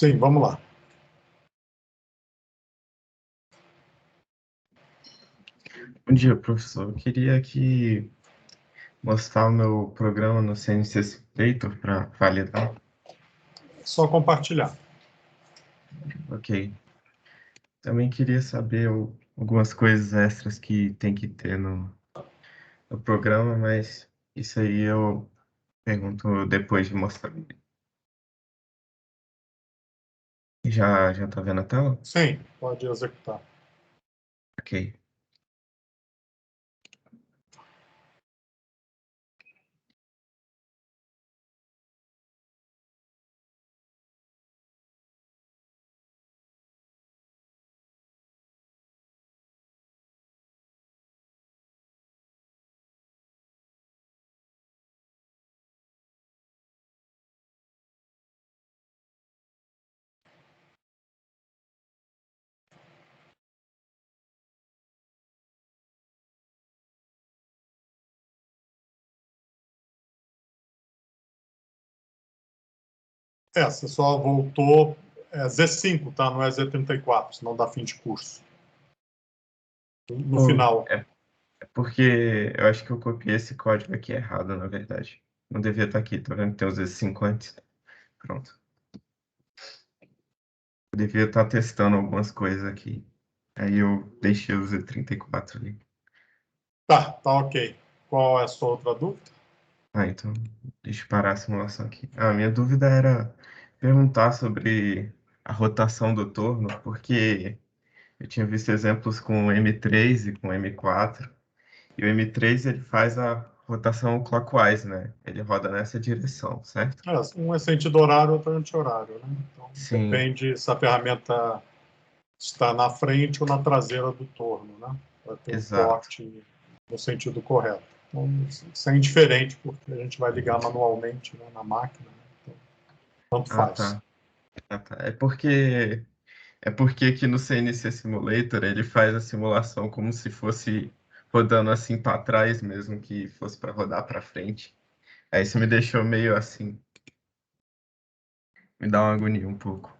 Sim, vamos lá. Bom dia, professor. Eu queria aqui mostrar o meu programa no CNC Simulator para validar. É só compartilhar. Ok. Também queria saber algumas coisas extras que tem que ter no programa, mas isso aí eu pergunto depois de mostrar. Já tá vendo a tela? Sim, pode executar. Ok. Você só voltou Z5, tá? Não é Z34, senão dá fim de curso. No Pô, final. é porque eu acho que eu copiei esse código aqui errado, na verdade. Não devia estar aqui, tá vendo que tem os Z5 antes? Pronto. Eu devia estar testando algumas coisas aqui. Aí eu deixei o Z34 ali. Tá ok. Qual é a sua outra dúvida? Então, deixa eu parar a simulação aqui. A minha dúvida era perguntar sobre a rotação do torno, porque eu tinha visto exemplos com o M3 e com o M4, e o M3 ele faz a rotação clockwise, né? Ele roda nessa direção, certo? Um é sentido horário, outro é anti-horário, né? Então, Sim, depende se a ferramenta está na frente ou na traseira do torno, né? Para ter um exato. corte no sentido correto. Então, isso é indiferente, porque a gente vai ligar manualmente, né, na máquina, né? Então, tanto Ah, faz. tá. Ah, tá. É porque aqui no CNC Simulator ele faz a simulação como se fosse rodando assim para trás mesmo, que fosse para rodar para frente. Aí isso me deixou meio assim, me dá uma agonia um pouco.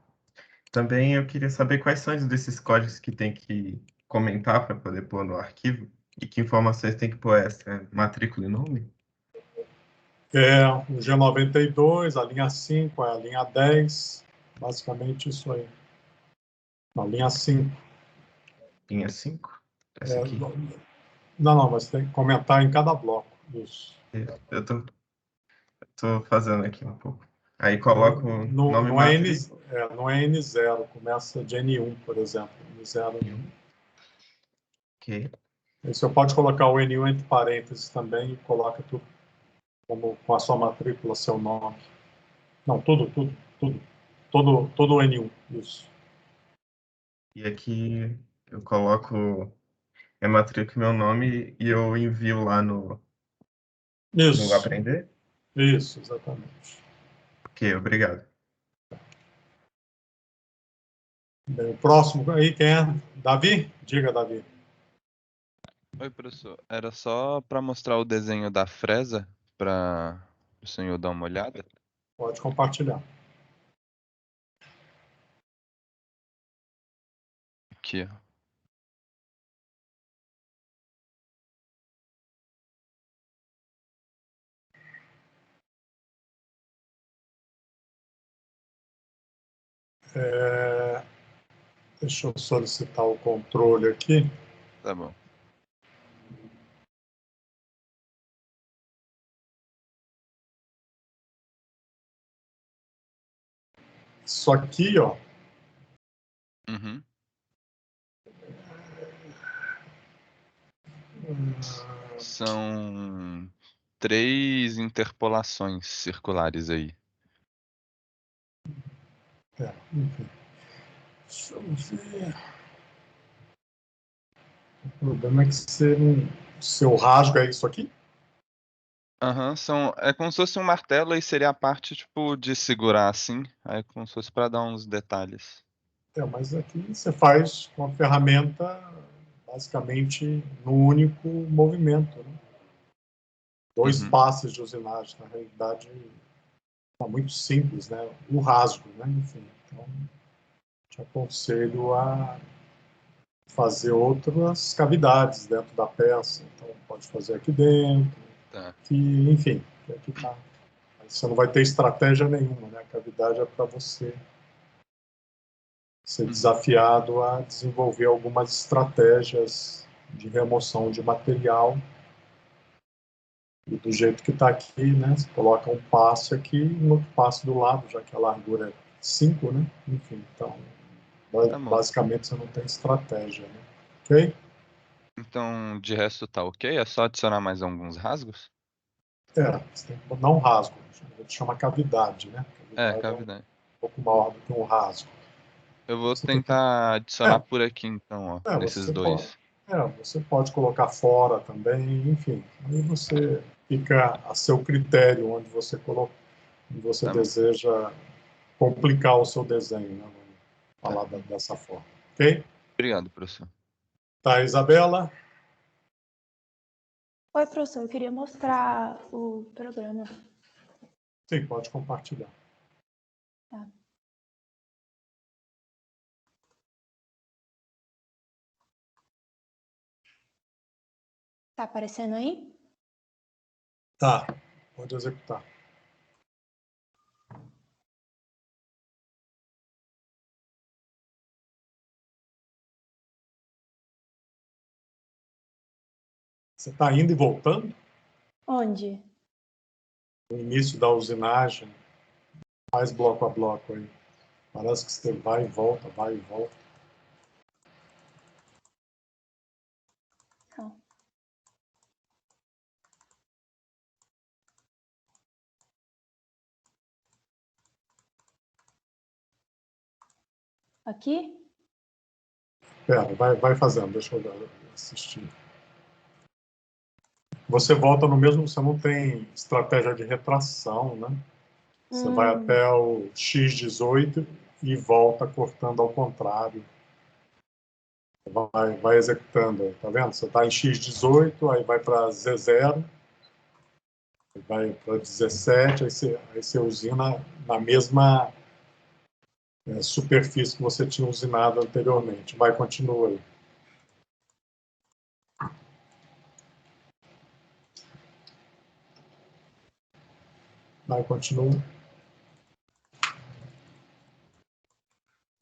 Também eu queria saber quais são desses códigos que tem que comentar para poder pôr no arquivo e que informações tem que pôr extra, matrícula e nome? O G92, a linha 5, a linha 10, basicamente isso aí. A linha 5. Linha 5? Essa É, aqui. não, mas tem que comentar em cada bloco. Isso. Eu tô fazendo aqui um pouco. Aí coloco Não, nome e não, é N, matrícula. não é N0, começa de N1, por exemplo. N0. Ok. Aí você pode colocar o N1 entre parênteses também e coloca tudo como, com a sua matrícula, seu nome. Não, tudo. Todo o N1, isso. E aqui eu coloco minha matrícula e meu nome e eu envio lá no Isso, Aprender? isso, exatamente. Ok, obrigado. Bem, o próximo aí quem é? Davi? Diga, Davi. Oi, professor. Era só para mostrar o desenho da fresa para o senhor dar uma olhada. Pode compartilhar. Aqui, ó. Deixa eu solicitar o controle aqui. Tá bom. Isso aqui, ó. Uhum. São 3 interpolações circulares aí. Enfim. Deixa eu ver. O problema é que seu rasgo é isso aqui? Aham, é como se fosse um martelo e seria a parte, tipo, de segurar assim. Aí como se fosse para dar uns detalhes. Mas aqui você faz com a ferramenta basicamente no único movimento, né? Dois Uhum. passes de usinagem, na realidade, é muito simples, né? O rasgo, né? Enfim, Então, te aconselho a fazer outras cavidades dentro da peça. Então, pode fazer aqui dentro, Tá. que, enfim, que aqui tá. Você não vai ter estratégia nenhuma, né? A cavidade é para você ser desafiado a desenvolver algumas estratégias de remoção de material. E do jeito que está aqui, né? Você coloca um passo aqui e um outro passo do lado, já que a largura é 5, né? Enfim, então, Tá bom. basicamente você não tem estratégia, né? Ok? Então, de resto tá ok? É só adicionar mais alguns rasgos? Você tem que não rasgo, a gente chama cavidade, né? É, Cavidade é um cavidade. pouco maior do que um rasgo. Eu vou Você tem que... tentar adicionar por aqui então, ó, nesses você pode. dois. Você pode colocar fora também, enfim. Aí você fica a seu critério onde você coloca, onde você Tá bom. deseja complicar o seu desenho, né? Vamos falar dessa forma. Ok? Obrigado, professor. Tá, Isabela? Oi, professor, eu queria mostrar o programa. Sim, pode compartilhar. Tá. Tá aparecendo aí? Tá, pode executar. Você está indo e voltando? Onde? No início da usinagem, faz bloco a bloco aí. Parece que você vai e volta, vai e volta. Não. Aqui? Pera, vai fazendo, deixa eu assistir. Você volta no mesmo, você não tem estratégia de retração, né? Você vai até o X18 e volta cortando ao contrário. Vai executando, tá vendo? Você está em X18, aí vai para Z0, vai para 17, aí você usina na mesma superfície que você tinha usinado anteriormente. Vai, continua aí. Vai, continua.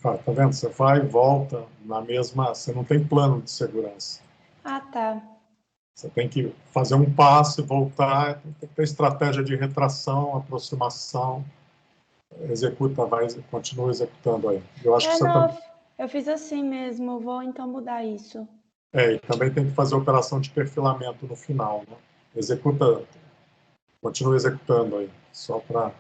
Tá vendo? Você vai e volta na mesma... Você não tem plano de segurança. Ah, tá. Você tem que fazer um passo e voltar. Tem que ter estratégia de retração, aproximação. Executa, continua executando aí. Eu acho que você Não, também... eu fiz assim mesmo. Eu vou então mudar isso. E também tem que fazer operação de perfilamento no final, né? Executa, continua executando aí, só para...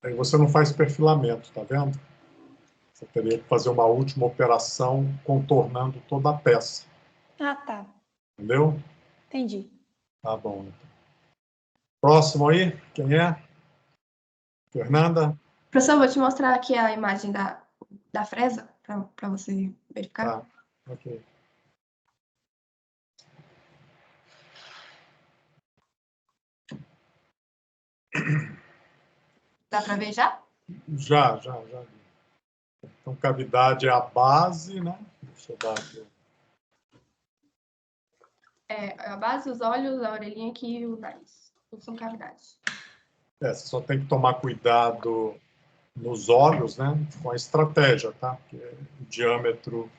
Aí você não faz perfilamento, tá vendo? Você teria que fazer uma última operação contornando toda a peça. Ah, tá. Entendeu? Entendi. Tá bom, então. Próximo aí, quem é? Fernanda? Professor, eu vou te mostrar aqui a imagem da fresa, para você verificar. Tá, ok. Dá para ver já? Já. Então, cavidade é a base, né? Deixa eu dar aqui. A base, os olhos, a orelhinha aqui e o nariz. Tudo são cavidades. Você só tem que tomar cuidado nos olhos, né? Com a estratégia, tá? Porque o diâmetro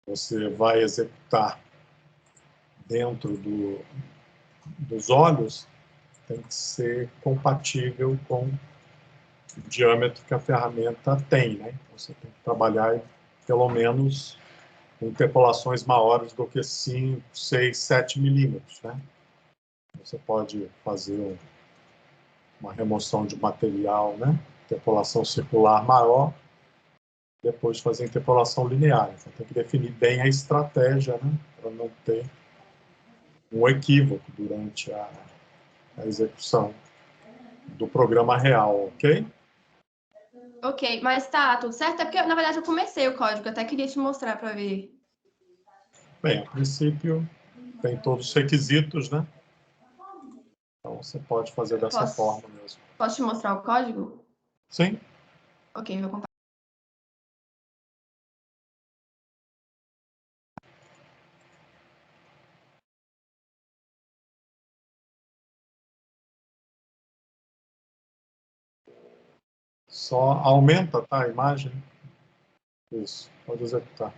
você vai executar dentro dos olhos tem que ser compatível com o diâmetro que a ferramenta tem, né? Então, você tem que trabalhar pelo menos com interpolações maiores do que 5, 6, 7 milímetros, né? Você pode fazer uma remoção de material, né? Interpolação circular maior, depois fazer interpolação linear. Então, tem que definir bem a estratégia, né? Para não ter um equívoco durante a execução do programa real, ok? Ok, mas tá tudo certo? É porque, na verdade, eu comecei o código, eu até queria te mostrar para ver. Bem, a princípio, tem todos os requisitos, né? Então, você pode fazer dessa forma mesmo. Posso te mostrar o código? Sim. Ok, vou compartilhar. Só aumenta, tá, a imagem. Isso, pode executar.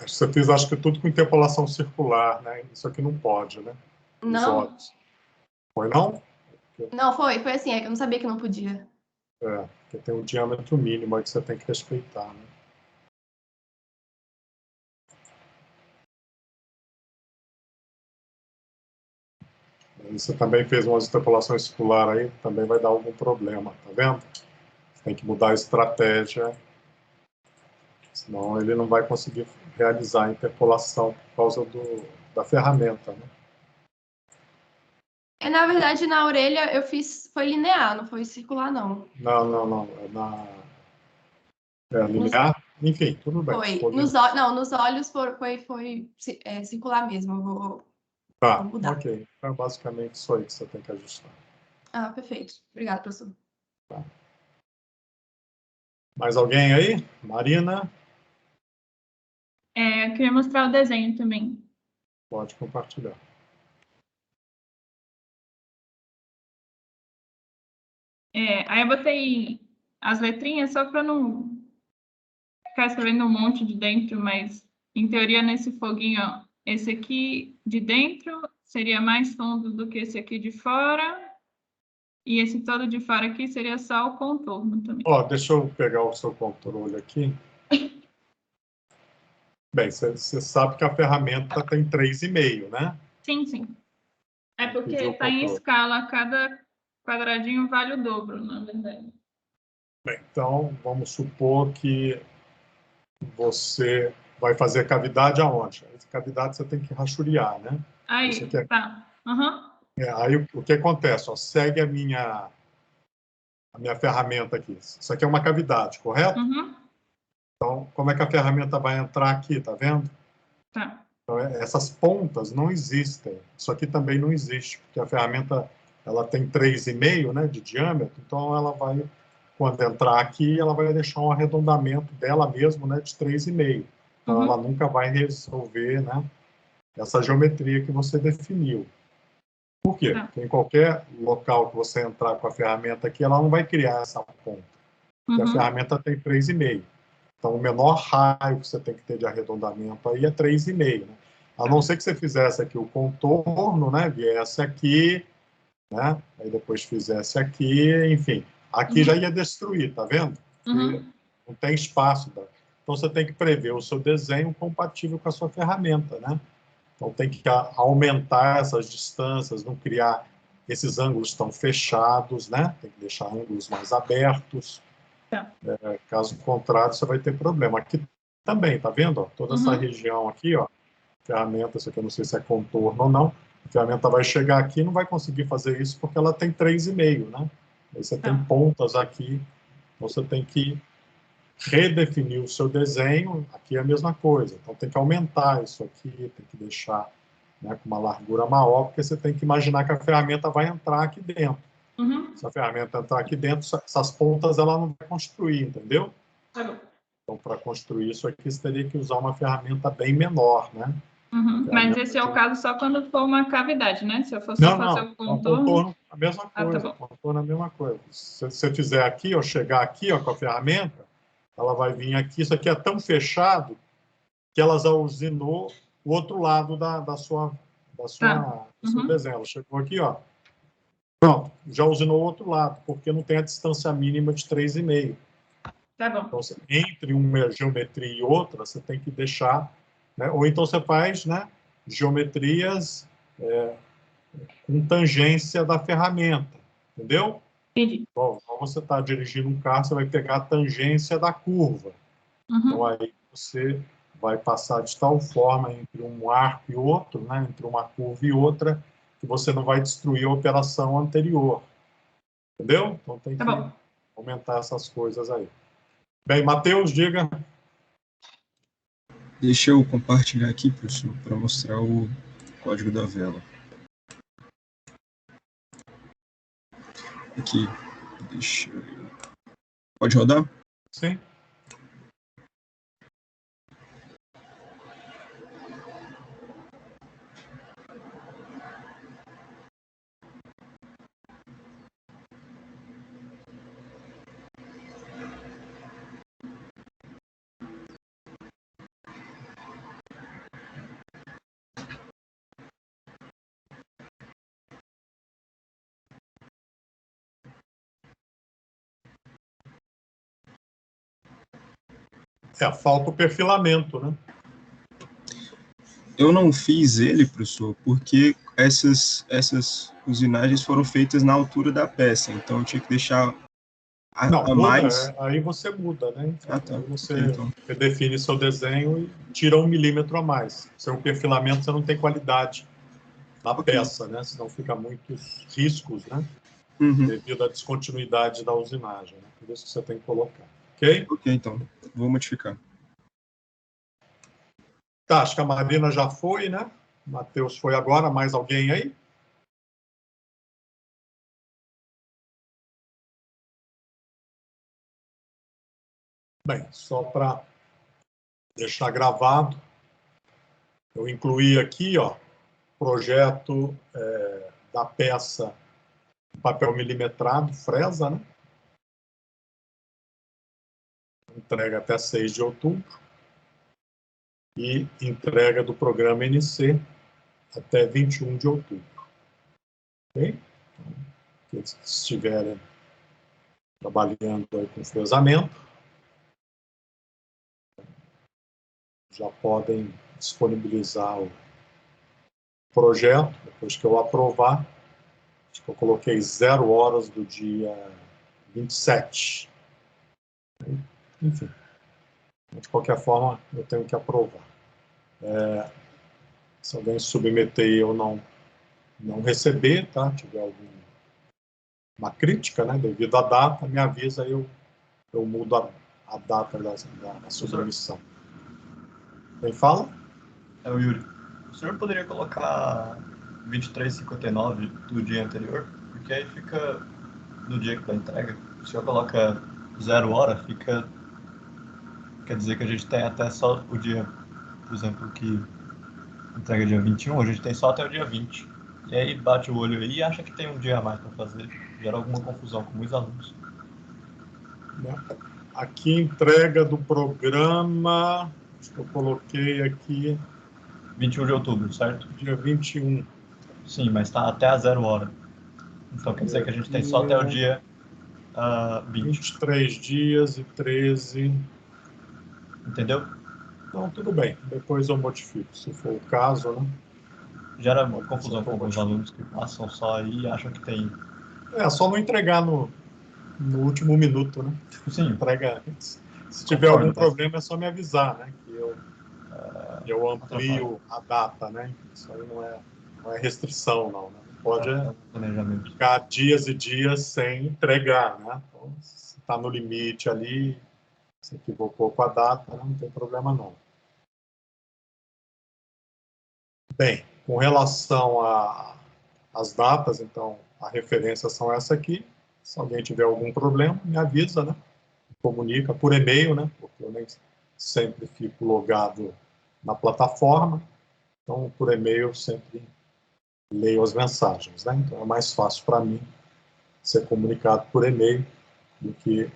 Você fez, acho que tudo com interpolação circular, né? Isso aqui não pode, né? Os Não, olhos. Foi não? não, foi assim, é que eu não sabia que não podia. É, porque tem um diâmetro mínimo aí que você tem que respeitar, né? E você também fez umas interpolações circulares aí, também vai dar algum problema, tá vendo? Você tem que mudar a estratégia, senão ele não vai conseguir realizar a interpolação por causa da ferramenta, né? Na verdade, na orelha eu fiz, foi linear, não foi circular, não. Não. Linear, enfim, tudo bem. Foi. Podemos... Não, nos olhos foi circular mesmo. Eu vou Tá, mudar. ok. Então, basicamente, isso aí que você tem que ajustar. Ah, perfeito. Obrigada, professor. Tá. Mais alguém aí? Marina? Eu queria mostrar o desenho também. Pode compartilhar. Aí eu botei as letrinhas só para não ficar escrevendo um monte de dentro, mas em teoria nesse foguinho, ó, esse aqui de dentro seria mais fundo do que esse aqui de fora, e esse todo de fora aqui seria só o contorno também. Ó, deixa eu pegar o seu controle aqui. Bem, você sabe que a ferramenta tem 3,5, né? Sim. É porque Pediu o está em controle. escala, cada quadradinho vale o dobro, na verdade. Bem, então, vamos supor que você vai fazer cavidade aonde? Essa cavidade você tem que rachuriar, né? Isso Aí, aqui tá. Uhum. aí o que acontece? Ó, segue a minha ferramenta aqui. Isso aqui é uma cavidade, correto? Uhum. Então, como é que a ferramenta vai entrar aqui, tá vendo? Tá. Então, essas pontas não existem. Isso aqui também não existe, porque a ferramenta ela tem 3,5, né, de diâmetro, então ela vai, quando entrar aqui, ela vai deixar um arredondamento dela mesmo, né, de 3,5. Então, Uhum. ela nunca vai resolver, né, essa geometria que você definiu. Por quê? Tá. Porque em qualquer local que você entrar com a ferramenta aqui, ela não vai criar essa ponta, porque a Uhum. ferramenta tem 3,5. Então, o menor raio que você tem que ter de arredondamento aí é 3,5, né? A não ser que você fizesse aqui o contorno, né? Viesse aqui, né? Aí depois fizesse aqui, enfim. Aqui já ia destruir, tá vendo? Porque Uhum. não tem espaço. Tá? Então, você tem que prever o seu desenho compatível com a sua ferramenta, né? Então, tem que aumentar essas distâncias, não criar esses ângulos tão fechados, né? Tem que deixar ângulos mais abertos. Tá. Caso contrário, você vai ter problema. Aqui também, tá vendo? Ó, toda essa Uhum. região aqui, ó, ferramenta, isso aqui eu não sei se é contorno ou não, a ferramenta vai chegar aqui e não vai conseguir fazer isso porque ela tem 3,5, né? Aí você tem pontas aqui, então você tem que redefinir o seu desenho, aqui é a mesma coisa. Então tem que aumentar isso aqui, tem que deixar, né, com uma largura maior, porque você tem que imaginar que a ferramenta vai entrar aqui dentro. Uhum. Se a ferramenta entrar aqui dentro, essas pontas ela não vai construir, entendeu? Tá bom. Então, para construir isso aqui, você teria que usar uma ferramenta bem menor, né? Uhum. Mas esse é o caso só quando for uma cavidade, né? Se eu for só fazer o O contorno... contorno, a mesma Ah, tá coisa. bom. O contorno é a mesma coisa. Se você fizer aqui, ó, chegar aqui, ó, com a ferramenta, ela vai vir aqui. Isso aqui é tão fechado que ela já usinou o outro lado do seu Uhum. desenho. Ela chegou aqui, ó. Pronto, já usinou o outro lado, porque não tem a distância mínima de 3,5. Tá bom. Então, entre uma geometria e outra, você tem que deixar, né? Ou então você faz, né, geometrias com tangência da ferramenta, entendeu? Entendi. Bom, então você está dirigindo um carro, você vai pegar a tangência da curva. Então, aí você vai passar de tal forma entre um arco e outro, né, entre uma curva e outra, que você não vai destruir a operação anterior. Entendeu? Então tem que aumentar essas coisas aí. Bem, Matheus, diga. Deixa eu compartilhar aqui, professor, para mostrar o código da vela. Aqui, deixa eu... Pode rodar? Sim. Falta o perfilamento, né? Eu não fiz ele, professor, porque essas usinagens foram feitas na altura da peça, então eu tinha que deixar Não, a mais... aí você muda, né? Ah, tá. Aí você Okay, então. redefine seu desenho e tira 1 milímetro a mais. Seu perfilamento, você não tem qualidade na peça, né? Senão fica muitos riscos, né? Devido à descontinuidade da usinagem, né? Por isso que você tem que colocar. Ok? Ok, então. Vou modificar. Tá, acho que a Marina já foi, né? O Matheus foi agora. Mais alguém aí? Bem, só para deixar gravado, eu incluí aqui, ó, projeto da peça papel milimetrado, fresa, né? Entrega até 6 de outubro. E entrega do programa NC até 21 de outubro. Ok? Então, aqueles que estiverem trabalhando aí com fresamento já podem disponibilizar o projeto, depois que eu aprovar. Acho que eu coloquei 0 horas do dia 27. Enfim, de qualquer forma, eu tenho que aprovar. Se alguém submeter e eu não receber, tá? Tiver alguma crítica, né, devido à data, me avisa e eu mudo a data da submissão. Quem fala? É o Yuri. O senhor poderia colocar 23h59 do dia anterior? Porque aí fica no dia da entrega. Se o senhor coloca 0 hora, quer dizer que a gente tem até só o dia, por exemplo, que entrega dia 21, a gente tem só até o dia 20. E aí bate o olho aí e acha que tem um dia a mais para fazer. Gera alguma confusão com os alunos. Aqui, entrega do programa, acho que eu coloquei aqui... 21 de outubro, certo? Dia 21. Sim, mas está até a 0 hora. Então quer dizer que a gente tem só até o dia 20. 23 dias e 13. Entendeu? Não, tudo bem. Depois eu modifico, se for o caso, né? Gera uma confusão com alguns alunos que passam só aí e acham que tem... Só não entregar no último minuto, né? Sim. Entrega antes. Se tiver algum problema, é só me avisar, né? Que eu amplio a data, né? Isso aí não é restrição, não. Né? Pode ficar dias e dias sem entregar, né? Então, se está no limite ali, se equivocou com a data, não tem problema, não. Bem, com relação às datas, então, a referência são essa aqui. Se alguém tiver algum problema, me avisa, né? Comunica por e-mail, né? Porque eu nem sempre fico logado na plataforma. Então, por e-mail, eu sempre leio as mensagens, né? Então, é mais fácil para mim ser comunicado por e-mail do que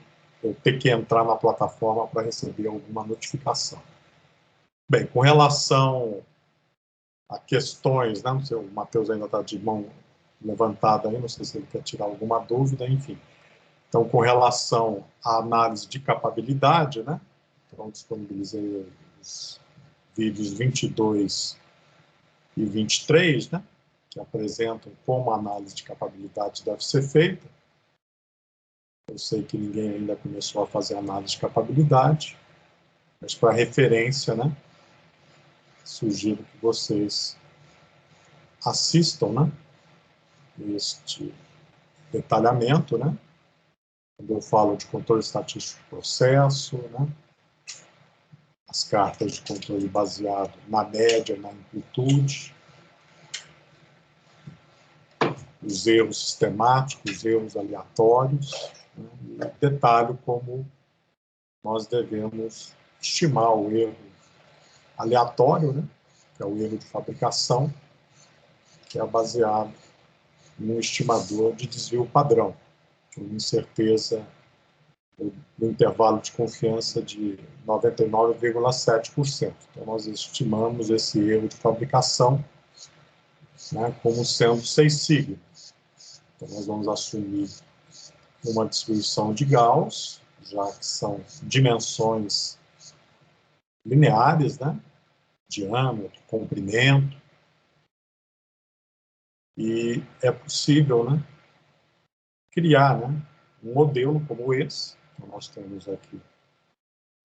eu ter que entrar na plataforma para receber alguma notificação. Bem, com relação a questões, né? Não sei, o Matheus ainda está de mão levantada aí, não sei se ele quer tirar alguma dúvida, enfim. Então, com relação à análise de capabilidade, né? Então, disponibilizei os vídeos 22 e 23, né? Que apresentam como a análise de capabilidade deve ser feita. Eu sei que ninguém ainda começou a fazer análise de capabilidade, mas para referência, né? Sugiro que vocês assistam, né? Este detalhamento, né? Quando eu falo de controle estatístico de processo, né? As cartas de controle baseado na média, na amplitude, os erros sistemáticos, os erros aleatórios, né? E detalho como nós devemos estimar o erro aleatório, né? Que é o erro de fabricação, que é baseado em um estimador de desvio padrão, com incerteza no intervalo de confiança de 99,7%. Então, nós estimamos esse erro de fabricação, né, como sendo 6 sigmas. Então, nós vamos assumir uma distribuição de Gauss, já que são dimensões lineares, né, diâmetro, comprimento, e é possível, né, criar, né, um modelo como esse. Então, nós temos aqui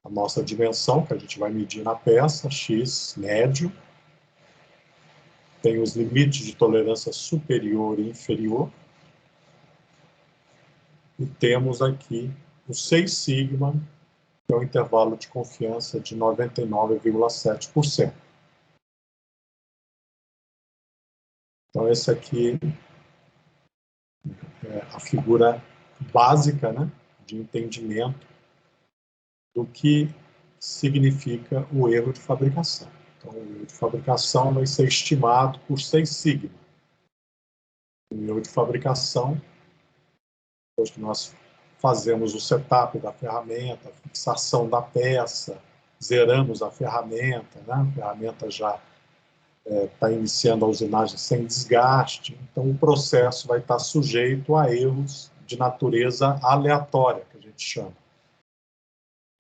a nossa dimensão, que a gente vai medir na peça, x médio. Tem os limites de tolerância superior e inferior. E temos aqui o 6 sigma, que é o intervalo de confiança de 99,7%. Então, essa aqui é a figura básica, né, de entendimento do que significa o erro de fabricação. Então, o erro de fabricação vai ser estimado por 6 sigma. O erro de fabricação, depois que nós fazemos o setup da ferramenta, a fixação da peça, zeramos a ferramenta, né? A ferramenta já está iniciando a usinagem sem desgaste, então o processo vai estar sujeito a erros de natureza aleatória, que a gente chama.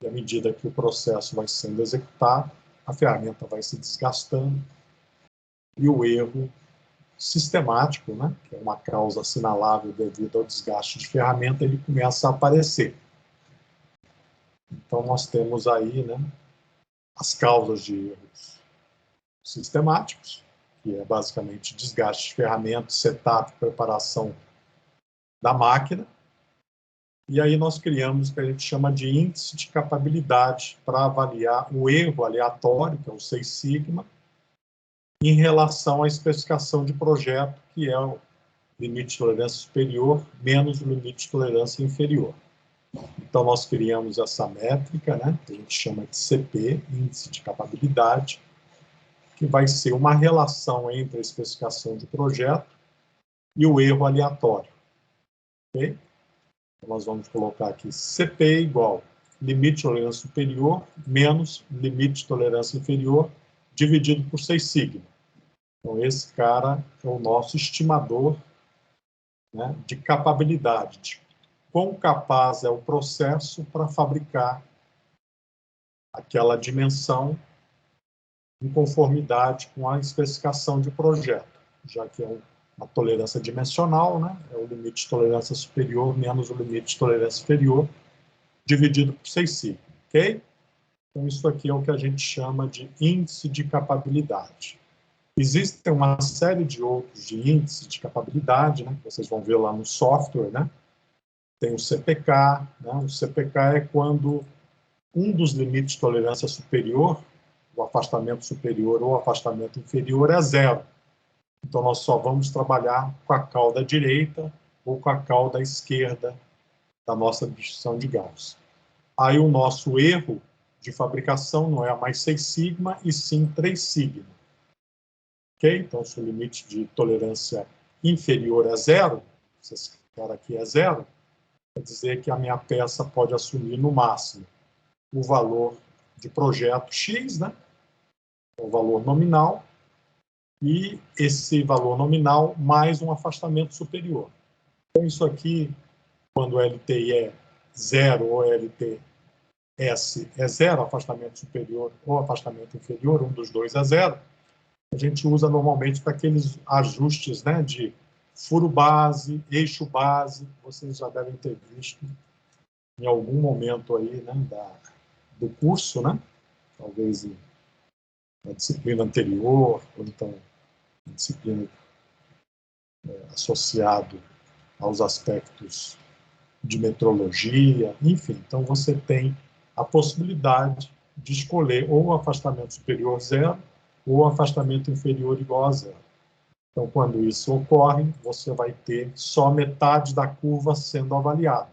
E à medida que o processo vai sendo executado, a ferramenta vai se desgastando e o erro sistemático, né, que é uma causa assinalável devido ao desgaste de ferramenta, ele começa a aparecer. Então, nós temos aí, né, as causas de erros sistemáticos, que é basicamente desgaste de ferramenta, setup, preparação da máquina. E aí nós criamos o que a gente chama de índice de capabilidade para avaliar o erro aleatório, que é o 6 sigma, em relação à especificação de projeto, que é o limite de tolerância superior menos o limite de tolerância inferior. Então, nós criamos essa métrica, né, que a gente chama de CP, Índice de Capabilidade, que vai ser uma relação entre a especificação de projeto e o erro aleatório. Okay? Então, nós vamos colocar aqui CP igual limite de tolerância superior menos limite de tolerância inferior dividido por 6 sigma. Então, esse cara é o nosso estimador, né, de capabilidade, de quão capaz é o processo para fabricar aquela dimensão em conformidade com a especificação de projeto, já que é uma tolerância dimensional, né, é o limite de tolerância superior menos o limite de tolerância inferior, dividido por 6 sigma, ok? Então, isso aqui é o que a gente chama de índice de capabilidade. Existem uma série de outros de índices de capabilidade, né, que vocês vão ver lá no software, né? Tem o CPK, né? O CPK é quando um dos limites de tolerância superior, o afastamento superior ou o afastamento inferior, é 0. Então, nós só vamos trabalhar com a cauda direita ou com a cauda esquerda da nossa distribuição de Gauss. Aí, o nosso erro de fabricação não é mais 6 sigma, e sim 3 sigma. Ok? Então, se o limite de tolerância inferior é 0, se esse cara aqui é 0, quer dizer que a minha peça pode assumir no máximo o valor de projeto X, né? O valor nominal, e esse valor nominal mais um afastamento superior. Então, isso aqui, quando LTI é 0 ou LTS é 0, afastamento superior ou afastamento inferior, um dos dois é 0, a gente usa normalmente para aqueles ajustes, né, de furo base, eixo base, vocês já devem ter visto em algum momento aí, né, do curso, né, talvez na disciplina anterior, ou então na disciplina associado aos aspectos de metrologia, enfim. Então, você tem a possibilidade de escolher ou o afastamento superior 0 ou o afastamento inferior igual a 0. Então, quando isso ocorre, você vai ter só metade da curva sendo avaliada.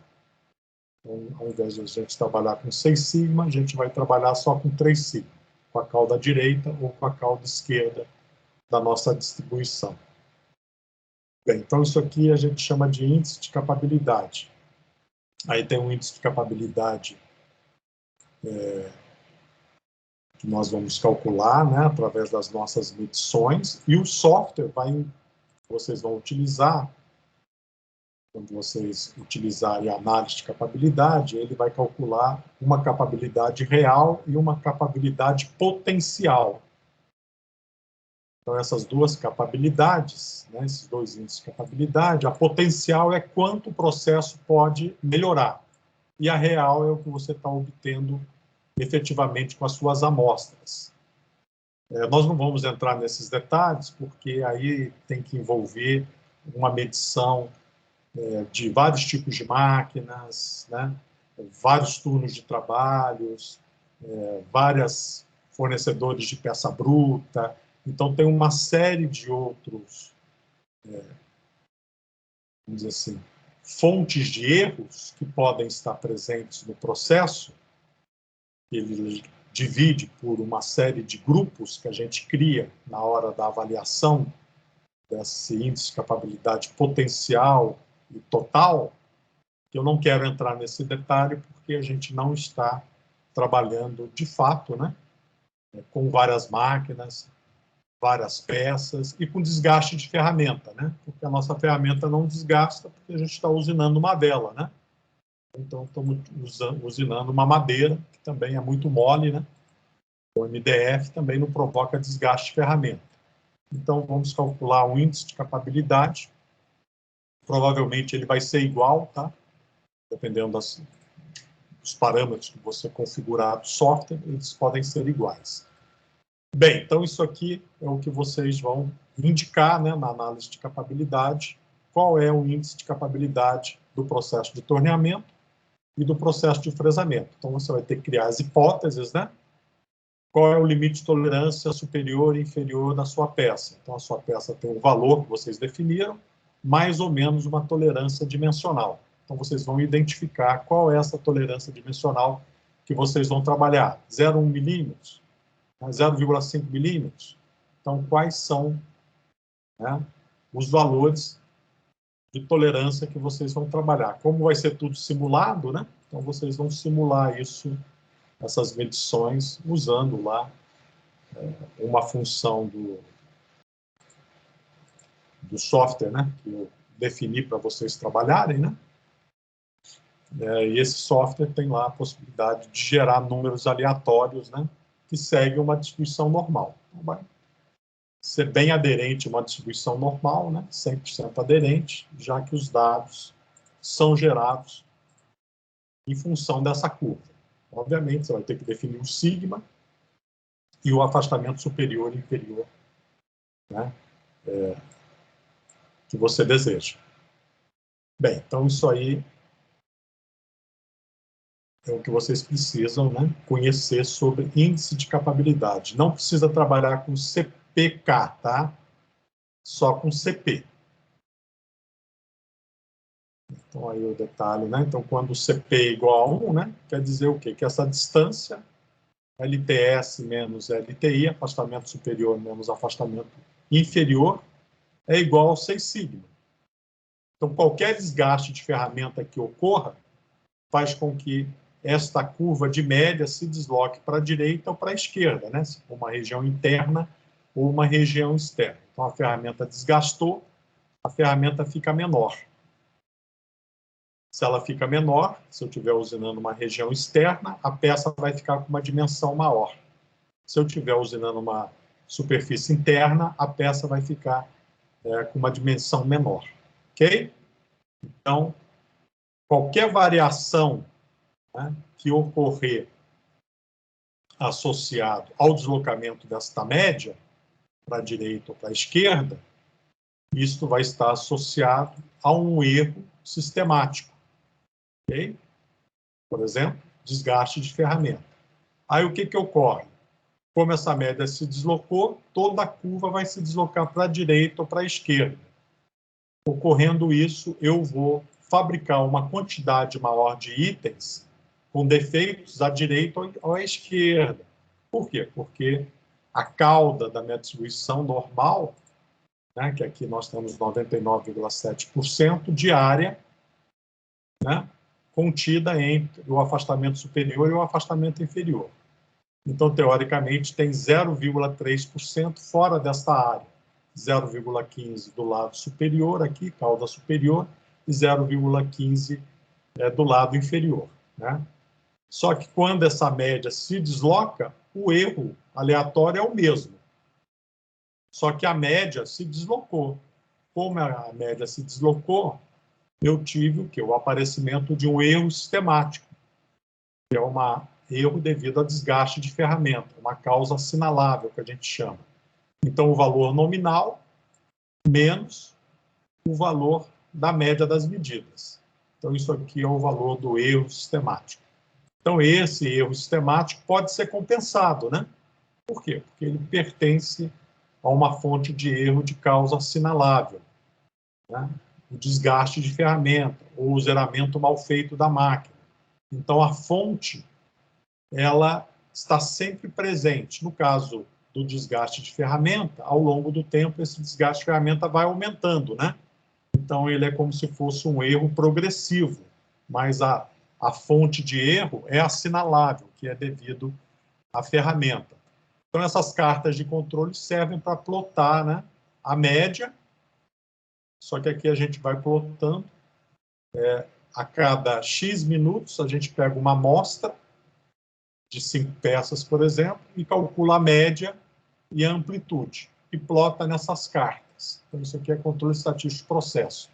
Então, ao invés de a gente trabalhar com 6 sigma, a gente vai trabalhar só com 3 sigma, com a cauda direita ou com a cauda esquerda da nossa distribuição. Bem, então isso aqui a gente chama de índice de capabilidade. Aí tem um índice de capabilidade que nós vamos calcular, né, através das nossas medições, e o software vocês vão utilizar, quando vocês utilizarem a análise de capabilidade, ele vai calcular uma capabilidade real e uma capabilidade potencial. Então, essas duas capabilidades, né, esses dois índices de capabilidade, a potencial é quanto o processo pode melhorar, e a real é o que você está obtendo efetivamente com as suas amostras. Nós não vamos entrar nesses detalhes, porque aí tem que envolver uma medição de vários tipos de máquinas, né, vários turnos de trabalhos, vários fornecedores de peça bruta. Então, tem uma série de outros, vamos dizer assim, fontes de erros que podem estar presentes no processo. Ele divide por uma série de grupos que a gente cria na hora da avaliação desse índice de capabilidade potencial e total, que eu não quero entrar nesse detalhe porque a gente não está trabalhando de fato, né, com várias máquinas, várias peças e com desgaste de ferramenta, né, porque a nossa ferramenta não desgasta porque a gente está usinando uma vela, né. Então, estamos usinando uma madeira, que também é muito mole, né? O MDF também não provoca desgaste de ferramenta. Então, vamos calcular o índice de capabilidade. Provavelmente ele vai ser igual, tá? Dependendo dos parâmetros que você configurar do software, eles podem ser iguais. Bem, então isso aqui é o que vocês vão indicar, né, na análise de capabilidade, qual é o índice de capabilidade do processo de torneamento e do processo de fresamento. Então, você vai ter que criar as hipóteses, né? Qual é o limite de tolerância superior e inferior da sua peça. Então, a sua peça tem um valor que vocês definiram, mais ou menos uma tolerância dimensional. Então, vocês vão identificar qual é essa tolerância dimensional que vocês vão trabalhar. 0,1 milímetros, 0,5 milímetros. Então, quais são, né, os valores de tolerância que vocês vão trabalhar. Como vai ser tudo simulado, né? Então, vocês vão simular isso, essas medições, usando lá uma função do software, né, que eu defini para vocês trabalharem, né? E esse software tem lá a possibilidade de gerar números aleatórios, né, que seguem uma distribuição normal. Então, vai ser bem aderente a uma distribuição normal, né, 100% aderente, já que os dados são gerados em função dessa curva. Obviamente, você vai ter que definir o sigma e o afastamento superior e inferior, né, que você deseja. Bem, então isso aí é o que vocês precisam, né, conhecer sobre índice de capabilidade. Não precisa trabalhar com CPK, tá? Só com CP. Então, aí o detalhe, né? Então, quando o CP é igual a 1, né, quer dizer o quê? Que essa distância, LTS menos LTI, afastamento superior menos afastamento inferior, é igual ao 6 sigma. Então, qualquer desgaste de ferramenta que ocorra faz com que esta curva de média se desloque para a direita ou para a esquerda, né? Se for uma região interna, ou uma região externa. Então, a ferramenta desgastou, a ferramenta fica menor. Se ela fica menor, se eu estiver usinando uma região externa, a peça vai ficar com uma dimensão maior. Se eu estiver usinando uma superfície interna, a peça vai ficar com uma dimensão menor. Ok? Então, qualquer variação, né, que ocorrer associado ao deslocamento desta média, para a direita ou para a esquerda, isto vai estar associado a um erro sistemático. Okay? Por exemplo, desgaste de ferramenta. Aí o que ocorre? Como essa média se deslocou, toda a curva vai se deslocar para a direita ou para a esquerda. Ocorrendo isso, eu vou fabricar uma quantidade maior de itens com defeitos à direita ou à esquerda. Por quê? Porque a cauda da minha distribuição normal, né, que aqui nós temos 99,7% de área, né, contida entre o afastamento superior e o afastamento inferior. Então, teoricamente, tem 0,3% fora desta área. 0,15 do lado superior, aqui, cauda superior, e 0,15 do lado inferior. Né? Só que quando essa média se desloca, o erro aleatório é o mesmo. Só que a média se deslocou. Como a média se deslocou, eu tive o quê? O aparecimento de um erro sistemático, que é um erro devido a desgaste de ferramenta, uma causa assinalável, que a gente chama. Então, o valor nominal menos o valor da média das medidas. Então, isso aqui é o valor do erro sistemático. Então, esse erro sistemático pode ser compensado, né? Por quê? Porque ele pertence a uma fonte de erro de causa assinalável, né? O desgaste de ferramenta, ou o zeramento mal feito da máquina. Então, a fonte, ela está sempre presente. No caso do desgaste de ferramenta, ao longo do tempo, esse desgaste de ferramenta vai aumentando, né? Então, ele é como se fosse um erro progressivo, mas a fonte de erro é assinalável, que é devido à ferramenta. Então, essas cartas de controle servem para plotar, né, a média, só que aqui a gente vai plotando. A cada X minutos, a gente pega uma amostra de 5 peças, por exemplo, e calcula a média e a amplitude, e plota nessas cartas. Então, isso aqui é controle estatístico de processo,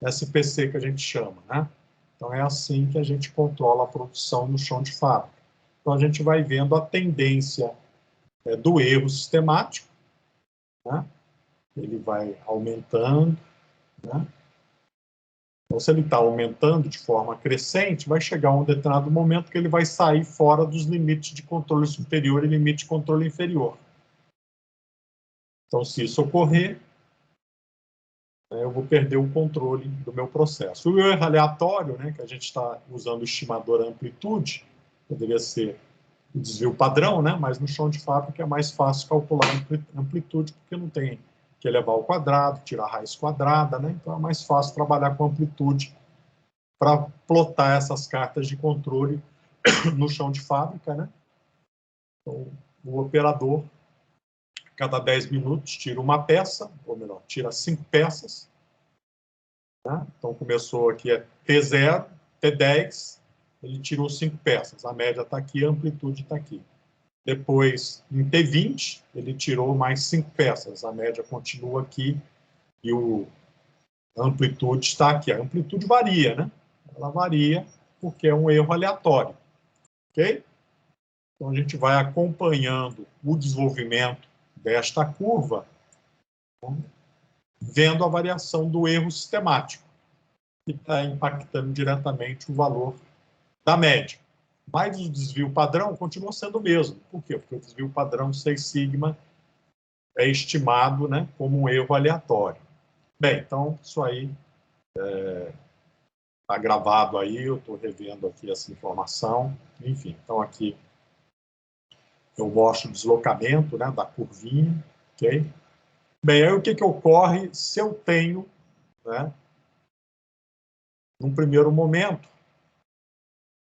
SPC que a gente chama, né? Então, é assim que a gente controla a produção no chão de fábrica. Então, a gente vai vendo a tendência do erro sistemático, né? Ele vai aumentando, né? Então, se ele está aumentando de forma crescente, vai chegar a um determinado momento que ele vai sair fora dos limites de controle superior e limite de controle inferior. Então, se isso ocorrer, eu vou perder o controle do meu processo. O erro aleatório, né, que a gente está usando o estimador amplitude, poderia ser o desvio padrão, né, mas no chão de fábrica é mais fácil calcular a amplitude, porque não tem que elevar ao quadrado, tirar a raiz quadrada, né, então é mais fácil trabalhar com amplitude para plotar essas cartas de controle no chão de fábrica, né. Então, o operador, cada 10 minutos, tira uma peça, ou melhor, tira 5 peças. Né? Então, começou aqui T0, T10, ele tirou 5 peças. A média está aqui, a amplitude está aqui. Depois, em T20, ele tirou mais 5 peças. A média continua aqui e a amplitude está aqui. A amplitude varia, né? Ela varia porque é um erro aleatório. Ok? Então, a gente vai acompanhando o desenvolvimento desta curva, vendo a variação do erro sistemático, que está impactando diretamente o valor da média. Mas o desvio padrão continua sendo o mesmo. Por quê? Porque o desvio padrão 6 sigma é estimado, né, como um erro aleatório. Bem, então isso aí está gravado aí, eu estou revendo aqui essa informação. Enfim, então aqui eu mostro o deslocamento, né, da curvinha, ok? Bem, aí o que ocorre se eu tenho, né, num primeiro momento,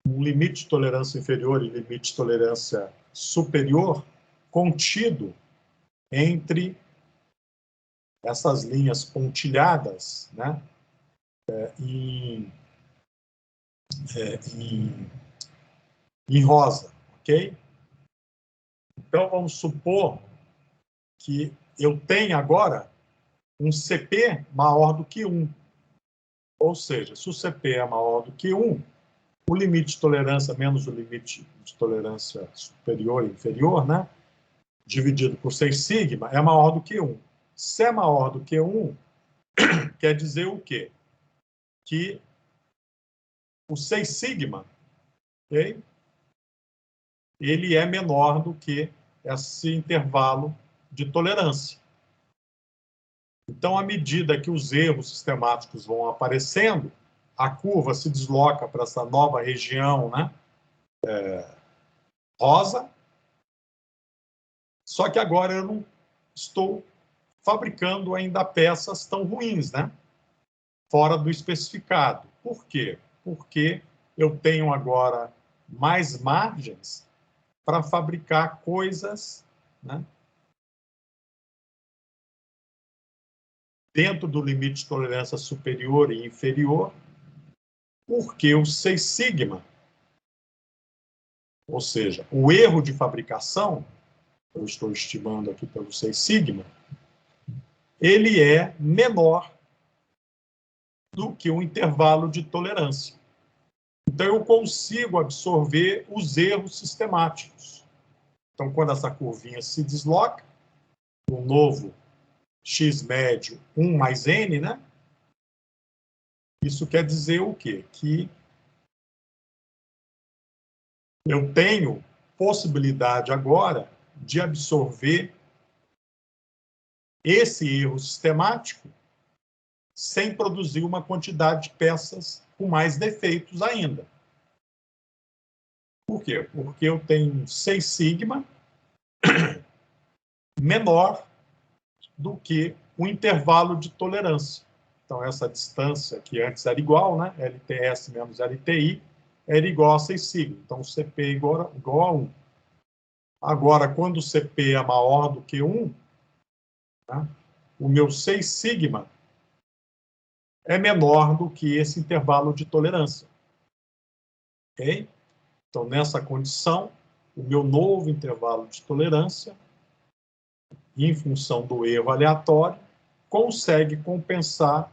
um limite de tolerância inferior e limite de tolerância superior contido entre essas linhas pontilhadas, né, em rosa, ok? Então, vamos supor que eu tenho agora um CP maior do que 1. Ou seja, se o CP é maior do que 1, o limite de tolerância menos o limite de tolerância superior e inferior, né, dividido por 6 sigma, é maior do que 1. Se é maior do que 1, quer dizer o quê? Que o 6 sigma, okay, ele é menor do que esse intervalo de tolerância. Então, à medida que os erros sistemáticos vão aparecendo, a curva se desloca para essa nova região, né, rosa, só que agora eu não estou fabricando ainda peças tão ruins, né, fora do especificado. Por quê? Porque eu tenho agora mais margens para fabricar coisas, né, dentro do limite de tolerância superior e inferior, porque o 6 sigma, ou seja, o erro de fabricação, eu estou estimando aqui pelo 6 sigma, ele é menor do que o intervalo de tolerância. Então, eu consigo absorver os erros sistemáticos. Então, quando essa curvinha se desloca, o novo x médio 1 mais n, né? Isso quer dizer o quê? Que eu tenho possibilidade agora de absorver esse erro sistemático sem produzir uma quantidade de peças com mais defeitos ainda. Por quê? Porque eu tenho 6 sigma menor do que o intervalo de tolerância. Então, essa distância que antes era igual, né? LTS menos LTI, era igual a 6 sigma. Então, o CP é igual a 1. Agora, quando o CP é maior do que 1, tá, o meu 6 sigma é menor do que esse intervalo de tolerância. Ok? Então, nessa condição, o meu novo intervalo de tolerância, em função do erro aleatório, consegue compensar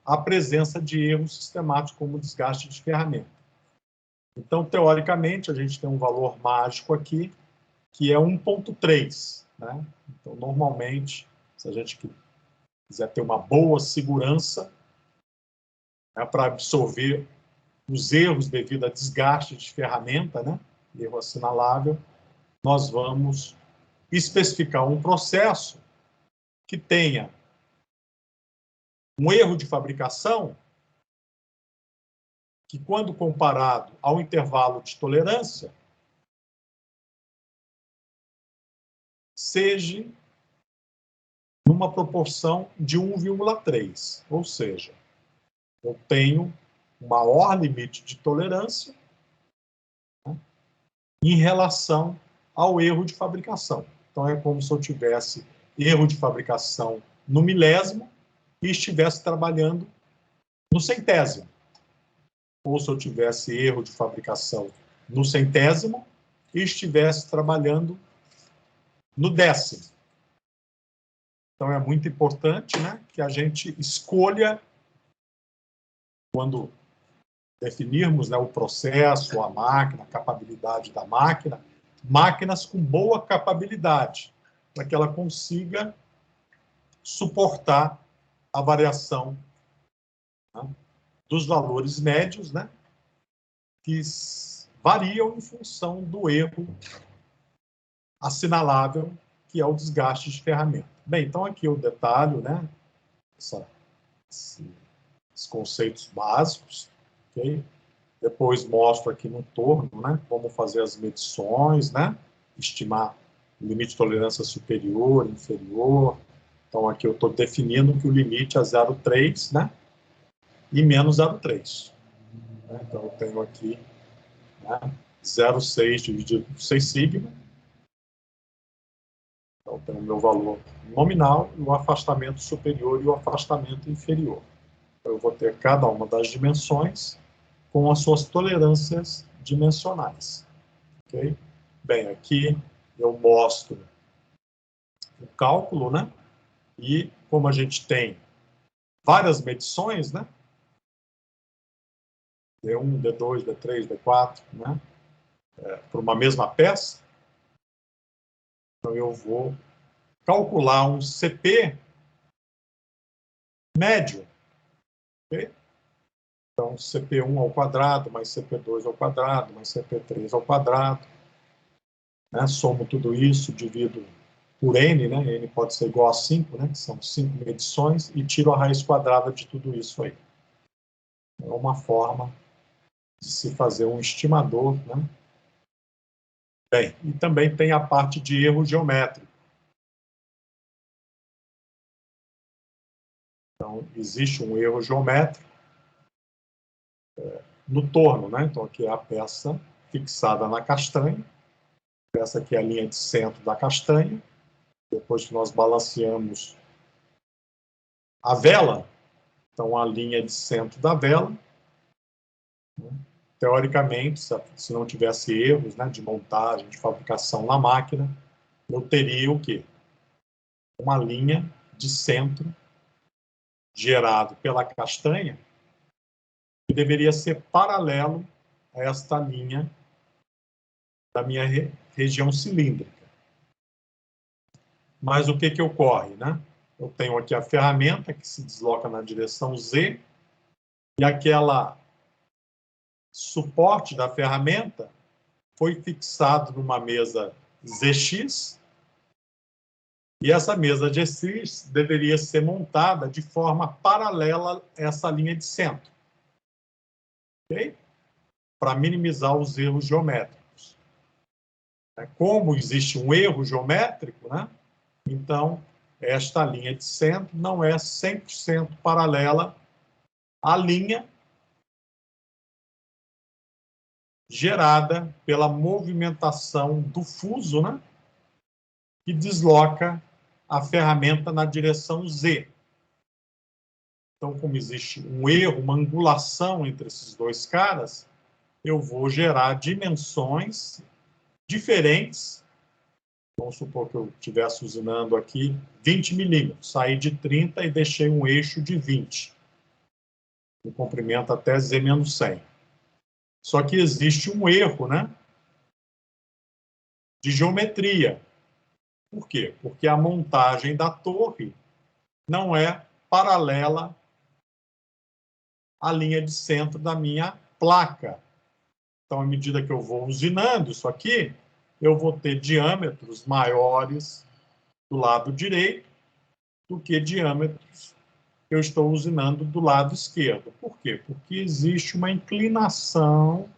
a presença de erros sistemáticos como desgaste de ferramenta. Então, teoricamente, a gente tem um valor mágico aqui, que é 1.3. Né? Então, normalmente, se a gente quiser ter uma boa segurança, né, para absorver os erros devido a desgaste de ferramenta, né, erro assinalável, nós vamos especificar um processo que tenha um erro de fabricação que, quando comparado ao intervalo de tolerância, seja numa proporção de 1,3. Ou seja, eu tenho um maior limite de tolerância, né, em relação ao erro de fabricação. Então, é como se eu tivesse erro de fabricação no milésimo e estivesse trabalhando no centésimo. Ou se eu tivesse erro de fabricação no centésimo e estivesse trabalhando no décimo. Então, é muito importante, né, que a gente escolha, quando definirmos, né, o processo, a máquina, a capabilidade da máquina, máquinas com boa capabilidade, para que ela consiga suportar a variação, né, dos valores médios, né, que variam em função do erro assinalável, que é o desgaste de ferramenta. Bem, então aqui eu detalho, né, esses conceitos básicos, ok? Depois mostro aqui no torno, né, como fazer as medições, né, estimar o limite de tolerância superior, inferior. Então aqui eu estou definindo que o limite é 0,3, né, e menos 0,3. Então eu tenho aqui, né, 0,6 dividido por 6 sigma. Então Então, tem o meu valor nominal, o afastamento superior e o afastamento inferior. Então, eu vou ter cada uma das dimensões com as suas tolerâncias dimensionais. Okay? Bem, aqui eu mostro o cálculo, né? E como a gente tem várias medições, né? D1, D2, D3, D4, né? Por uma mesma peça, então eu vou calcular um CP médio. Okay? Então, CP1 ao quadrado, mais CP2 ao quadrado, mais CP3 ao quadrado. Né? Somo tudo isso, divido por N, né? N pode ser igual a 5, né? Que são 5 medições, e tiro a raiz quadrada de tudo isso aí. É uma forma de se fazer um estimador, né? Bem, e também tem a parte de erro geométrico. Então, existe um erro geométrico no torno, né? Então, aqui é a peça fixada na castanha. Essa aqui é a linha de centro da castanha. Depois que nós balanceamos a vela, então a linha de centro da vela, né? Teoricamente, se não tivesse erros, né, de montagem, de fabricação na máquina, eu teria o quê? Uma linha de centro gerado pela castanha, que deveria ser paralelo a esta linha da minha região cilíndrica. Mas o que que ocorre, né? Eu tenho aqui a ferramenta que se desloca na direção Z, e aquela suporte da ferramenta foi fixado numa mesa ZX, e essa mesa ZX deveria ser montada de forma paralela a essa linha de centro. Ok? Para minimizar os erros geométricos. Como existe um erro geométrico, né? Então, esta linha de centro não é 100% paralela à linha gerada pela movimentação do fuso, né? Que desloca a ferramenta na direção Z. Então, como existe um erro, uma angulação entre esses dois caras, eu vou gerar dimensões diferentes. Vamos supor que eu estivesse usinando aqui 20 milímetros, saí de 30 e deixei um eixo de 20, com comprimento até Z-100. Só que existe um erro, né, de geometria. Por quê? Porque a montagem da torre não é paralela à linha de centro da minha placa. Então, à medida que eu vou usinando isso aqui, eu vou ter diâmetros maiores do lado direito do que diâmetros que eu estou usinando do lado esquerdo. Por quê? Porque existe uma inclinação,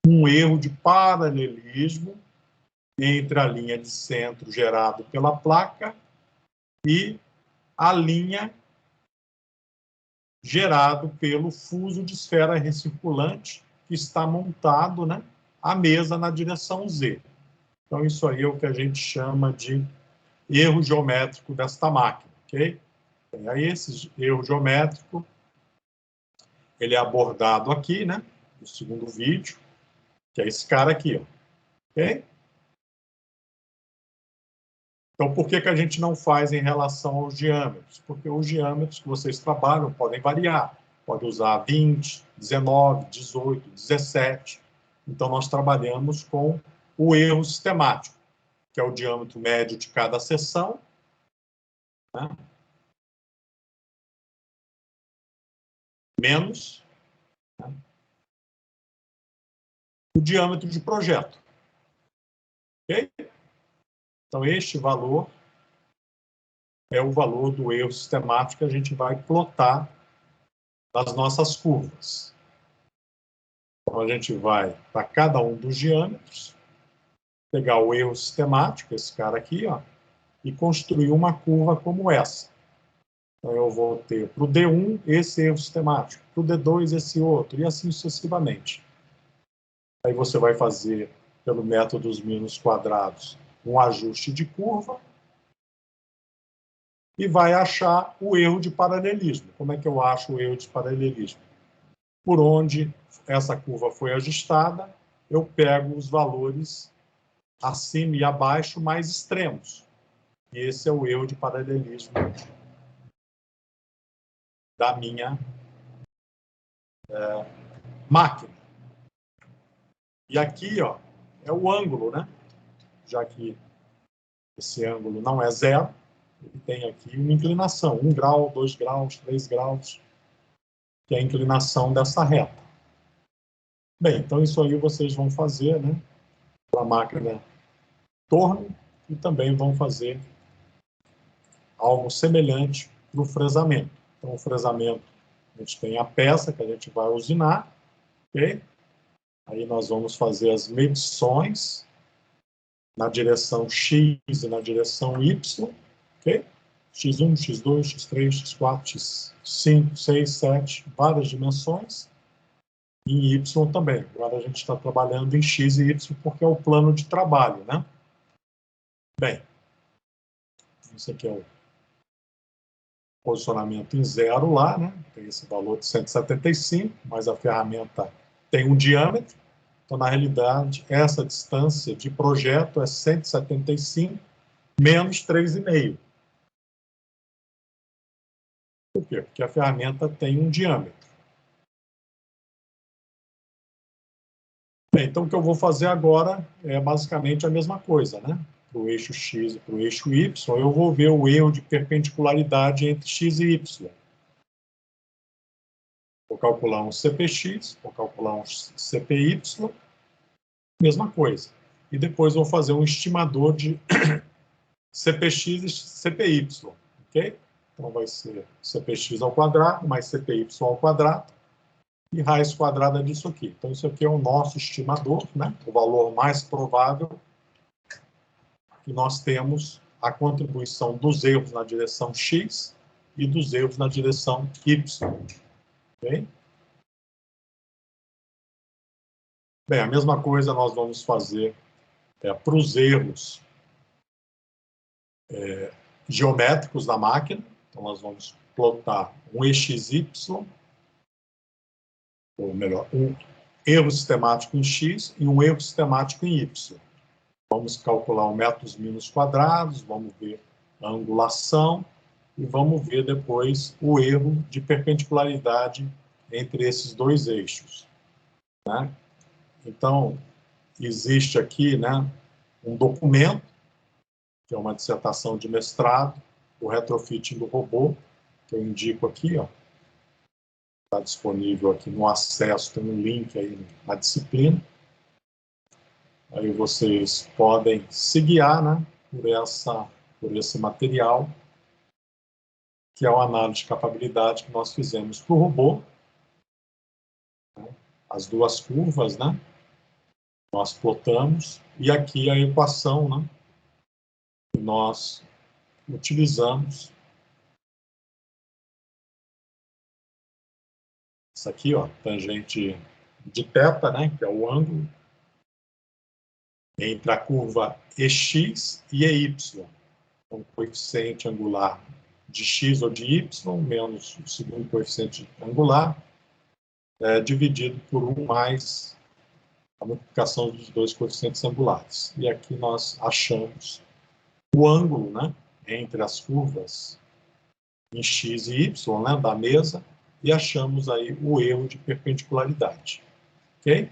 um erro de paralelismo entre a linha de centro gerado pela placa e a linha gerado pelo fuso de esfera recirculante que está montado, né, à mesa na direção Z. Então, isso aí é o que a gente chama de erro geométrico desta máquina, ok? E aí, esse erro geométrico, ele é abordado aqui, né, no segundo vídeo, que é esse cara aqui, ó, ok? Então, por que que a gente não faz em relação aos diâmetros? Porque os diâmetros que vocês trabalham podem variar. Pode usar 20, 19, 18, 17. Então, nós trabalhamos com o erro sistemático, que é o diâmetro médio de cada seção, né? Menos, né, o diâmetro de projeto. Ok? Então, este valor é o valor do erro sistemático que a gente vai plotar nas nossas curvas. Então, a gente vai para cada um dos diâmetros, pegar o erro sistemático, esse cara aqui, ó, e construir uma curva como essa. Então, eu vou ter para o D1 esse erro sistemático, para o D2 esse outro, e assim sucessivamente. Aí você vai fazer, pelo método dos mínimos quadrados, um ajuste de curva, e vai achar o erro de paralelismo. Como é que eu acho o erro de paralelismo? Por onde essa curva foi ajustada, eu pego os valores acima e abaixo mais extremos. E esse é o erro de paralelismo da minha máquina. E aqui, ó, é o ângulo, né? Já que esse ângulo não é zero, ele tem aqui uma inclinação, 1 grau, 2 graus, 3 graus, que é a inclinação dessa reta. Bem, então isso aí vocês vão fazer, né? Para a máquina torno, e também vão fazer algo semelhante para o fresamento. Então, o fresamento, a gente tem a peça que a gente vai usinar, ok? Aí nós vamos fazer as medições na direção X e na direção Y, ok? X1, X2, X3, X4, X5, 6, 7, várias dimensões. E em Y também. Agora a gente está trabalhando em X e Y porque é o plano de trabalho, né? Bem, isso aqui é o posicionamento em zero lá, né? Tem esse valor de 175, mas a ferramenta tem um diâmetro. Então, na realidade, essa distância de projeto é 175 menos 3,5. Por quê? Porque a ferramenta tem um diâmetro. Bem, então, o que eu vou fazer agora é basicamente a mesma coisa, né? Para o eixo X e para o eixo Y, eu vou ver o erro de perpendicularidade entre X e Y. Vou calcular um CPX, vou calcular um CPY, mesma coisa. E depois vou fazer um estimador de CPX e CPY, ok? Então vai ser CPX ao quadrado mais CPY ao quadrado e raiz quadrada disso aqui. Então isso aqui é o nosso estimador, né? O valor mais provável que nós temos a contribuição dos erros na direção X e dos erros na direção Y. Okay? Bem, a mesma coisa nós vamos fazer para os erros geométricos da máquina. Então, nós vamos plotar um EXY, ou melhor, um erro sistemático em X e um erro sistemático em Y. Vamos calcular o metros mínimos quadrados, vamos ver a angulação e vamos ver depois o erro de perpendicularidade entre esses dois eixos. Né? Então, existe aqui, né, um documento, que é uma dissertação de mestrado, o retrofitting do robô, que eu indico aqui, ó. Está disponível aqui no acesso, tem um link aí na disciplina. Aí vocês podem se guiar, né, por esse material, que é uma análise de capabilidade que nós fizemos para o robô. As duas curvas, né, nós plotamos, e aqui a equação, né, que nós utilizamos. Isso aqui, ó, tangente de θ, né, que é o ângulo entre a curva EX e EY. Então, o coeficiente angular de x ou de y menos o segundo coeficiente angular dividido por 1 mais a multiplicação dos dois coeficientes angulares. E aqui nós achamos o ângulo, né, entre as curvas em x e y, né, da mesa, e achamos aí o erro de perpendicularidade. Ok?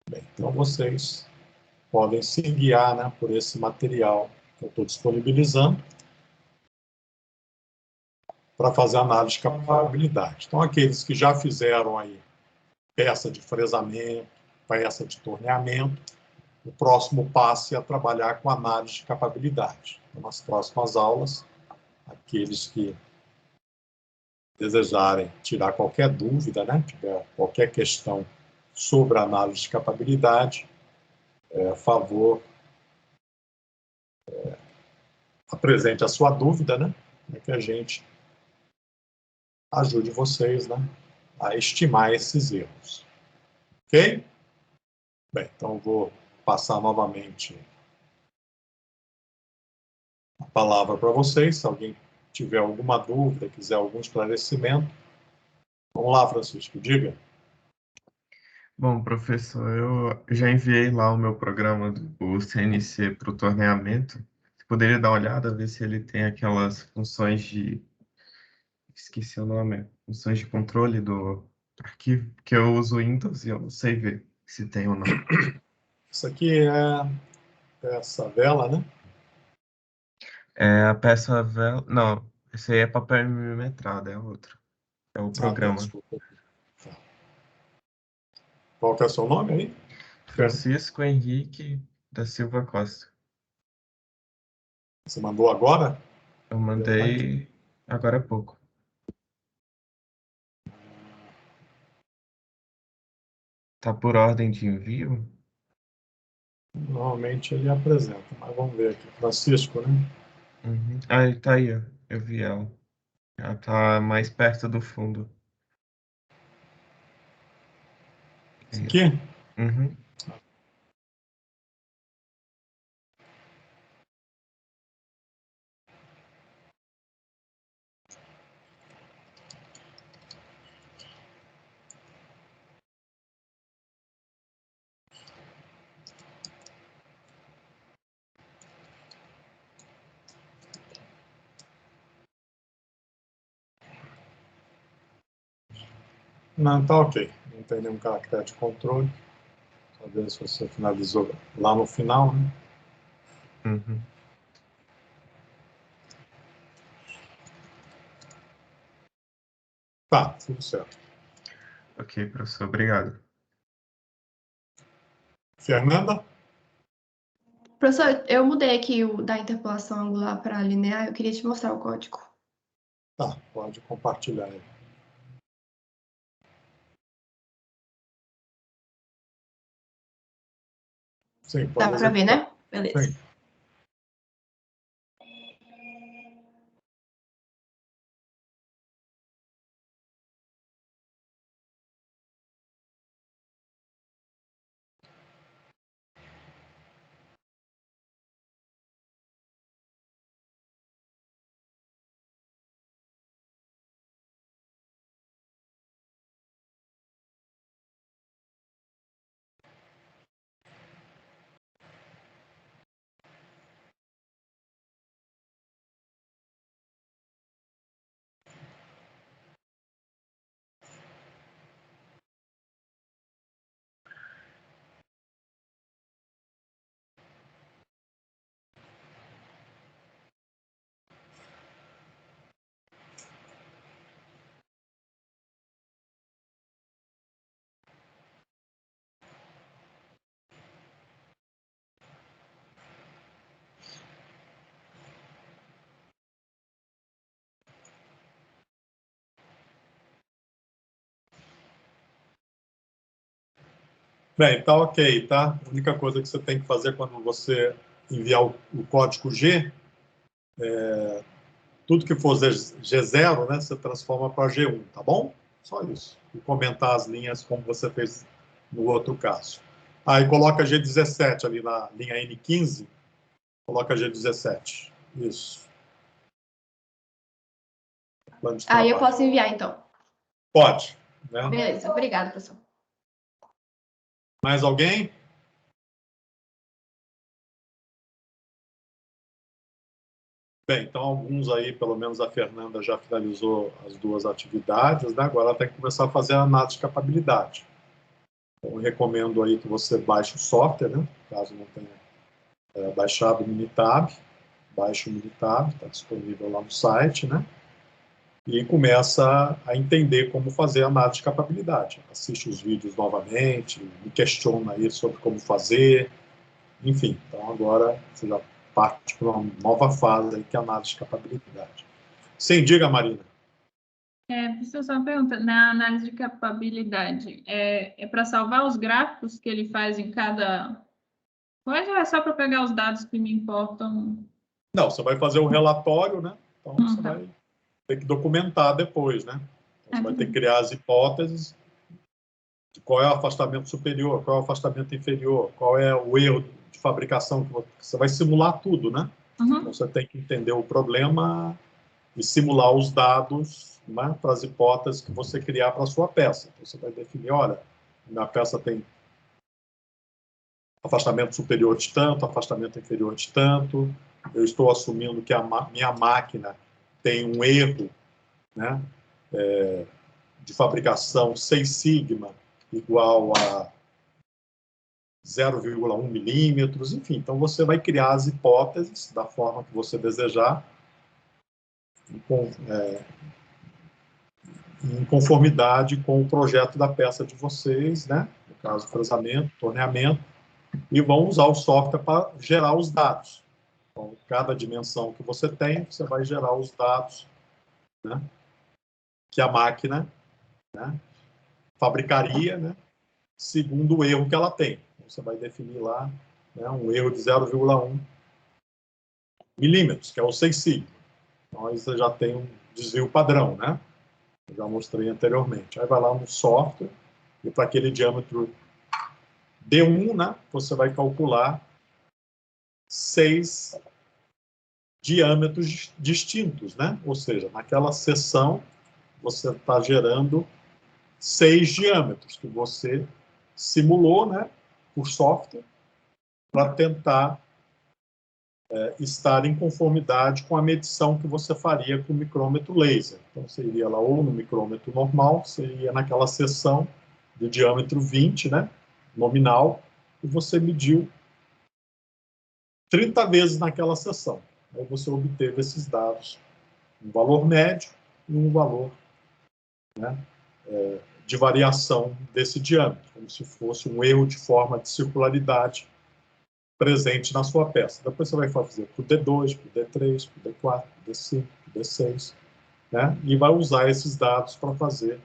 Bem, então vocês podem se guiar, né, por esse material que eu estou disponibilizando para fazer análise de capabilidade. Então, aqueles que já fizeram aí peça de fresamento, peça de torneamento, o próximo passo é trabalhar com análise de capabilidade. Então, nas próximas aulas, aqueles que desejarem tirar qualquer dúvida, né, tiver qualquer questão sobre a análise de capabilidade, favor, apresente a sua dúvida, né, para que a gente ajude vocês, né, a estimar esses erros. Ok? Bem, então vou passar novamente a palavra para vocês, se alguém tiver alguma dúvida, quiser algum esclarecimento. Vamos lá, Francisco, diga. Bom, professor, eu já enviei lá o meu programa do CNC para o torneamento. Você poderia dar uma olhada, ver se ele tem aquelas funções de... Esqueci o nome. Funções de controle do arquivo, porque eu uso Windows e eu não sei ver se tem ou não. Isso aqui é essa vela, né? É a peça vela... Não, esse aí é papel milimetrado, é outro. É o Ah, tá, programa. desculpa. Tá. Qual que é o seu nome aí? Francisco Henrique da Silva Costa. Você mandou agora? Eu mandei agora há pouco. Tá por ordem de envio? Normalmente ele apresenta, mas vamos ver aqui. Francisco, né? Uhum. Ah, tá aí, ó. Eu vi ela. Ela tá mais perto do fundo. Esse Aí, aqui? ó. Uhum. Não, tá ok. Não tem nenhum caractere de controle. Só ver se você finalizou lá no final, né? Uhum. Tá, tudo certo. Ok, professor, obrigado. Fernanda? Professor, eu mudei aqui o da interpolação angular para linear, eu queria te mostrar o código. Tá, pode compartilhar aí. Sim, Dá pode para ver, executar. né? Beleza. Sim. Bem, tá ok, tá? A única coisa que você tem que fazer quando você enviar o código G, tudo que for G0, né, você transforma para G1, tá bom? Só isso. E comentar as linhas como você fez no outro caso. Aí coloca G17 ali na linha N15, coloca G17. Isso. Plano de Aí eu trabalho. posso enviar, então. Pode. Né? Beleza, obrigada, professor. Mais alguém? Bem, então alguns aí, pelo menos a Fernanda já finalizou as duas atividades, né? Agora ela tem que começar a fazer a análise de capabilidade. Então, eu recomendo aí que você baixe o software, né? Caso não tenha baixado o Minitab, baixe o Minitab, está disponível lá no site, né? E começa a entender como fazer a análise de capabilidade. Assiste os vídeos novamente, me questiona aí sobre como fazer, enfim. Então agora você já parte para uma nova fase aí, que é a análise de capabilidade. Sim, diga, Marina. Professor, só uma pergunta. Na análise de capabilidade, é para salvar os gráficos que ele faz em cada... Ou é só para pegar os dados que me importam? Não, você vai fazer um relatório, né? Então você Tá. vai ter que documentar depois, né? Então, você vai ter que criar as hipóteses de qual é o afastamento superior, qual é o afastamento inferior, qual é o erro de fabricação que você vai simular tudo, né? Uhum. Você tem que entender o problema e simular os dados, né, para as hipóteses que você criar para a sua peça. Então, você vai definir, olha, minha peça tem afastamento superior de tanto, afastamento inferior de tanto, eu estou assumindo que a minha máquina tem um erro, né, de fabricação 6 sigma igual a 0,1 milímetros, enfim. Então, você vai criar as hipóteses da forma que você desejar, em conformidade com o projeto da peça de vocês, né? No caso, fresamento, torneamento, e vão usar o software para gerar os dados. Então, cada dimensão que você tem, você vai gerar os dados, né, que a máquina, né, fabricaria, né, segundo o erro que ela tem. Então, você vai definir lá, né, um erro de 0,1 milímetros, que é o 6 sigma. Então, aí você já tem um desvio padrão, né? Eu já mostrei anteriormente. Aí vai lá no software e para aquele diâmetro D1, né, você vai calcular 6 diâmetros distintos, né? Ou seja, naquela seção você está gerando 6 diâmetros que você simulou, né, por software, para tentar estar em conformidade com a medição que você faria com o micrômetro laser. Então, você iria lá ou no micrômetro normal, você ia naquela seção de diâmetro 20, né, nominal, e você mediu 30 vezes naquela seção. Aí você obteve esses dados, um valor médio e um valor, né, de variação desse diâmetro, como se fosse um erro de forma de circularidade presente na sua peça. Depois você vai fazer para o D2, para o D3, para o D4, para o D5, para o D6, né? E vai usar esses dados para fazer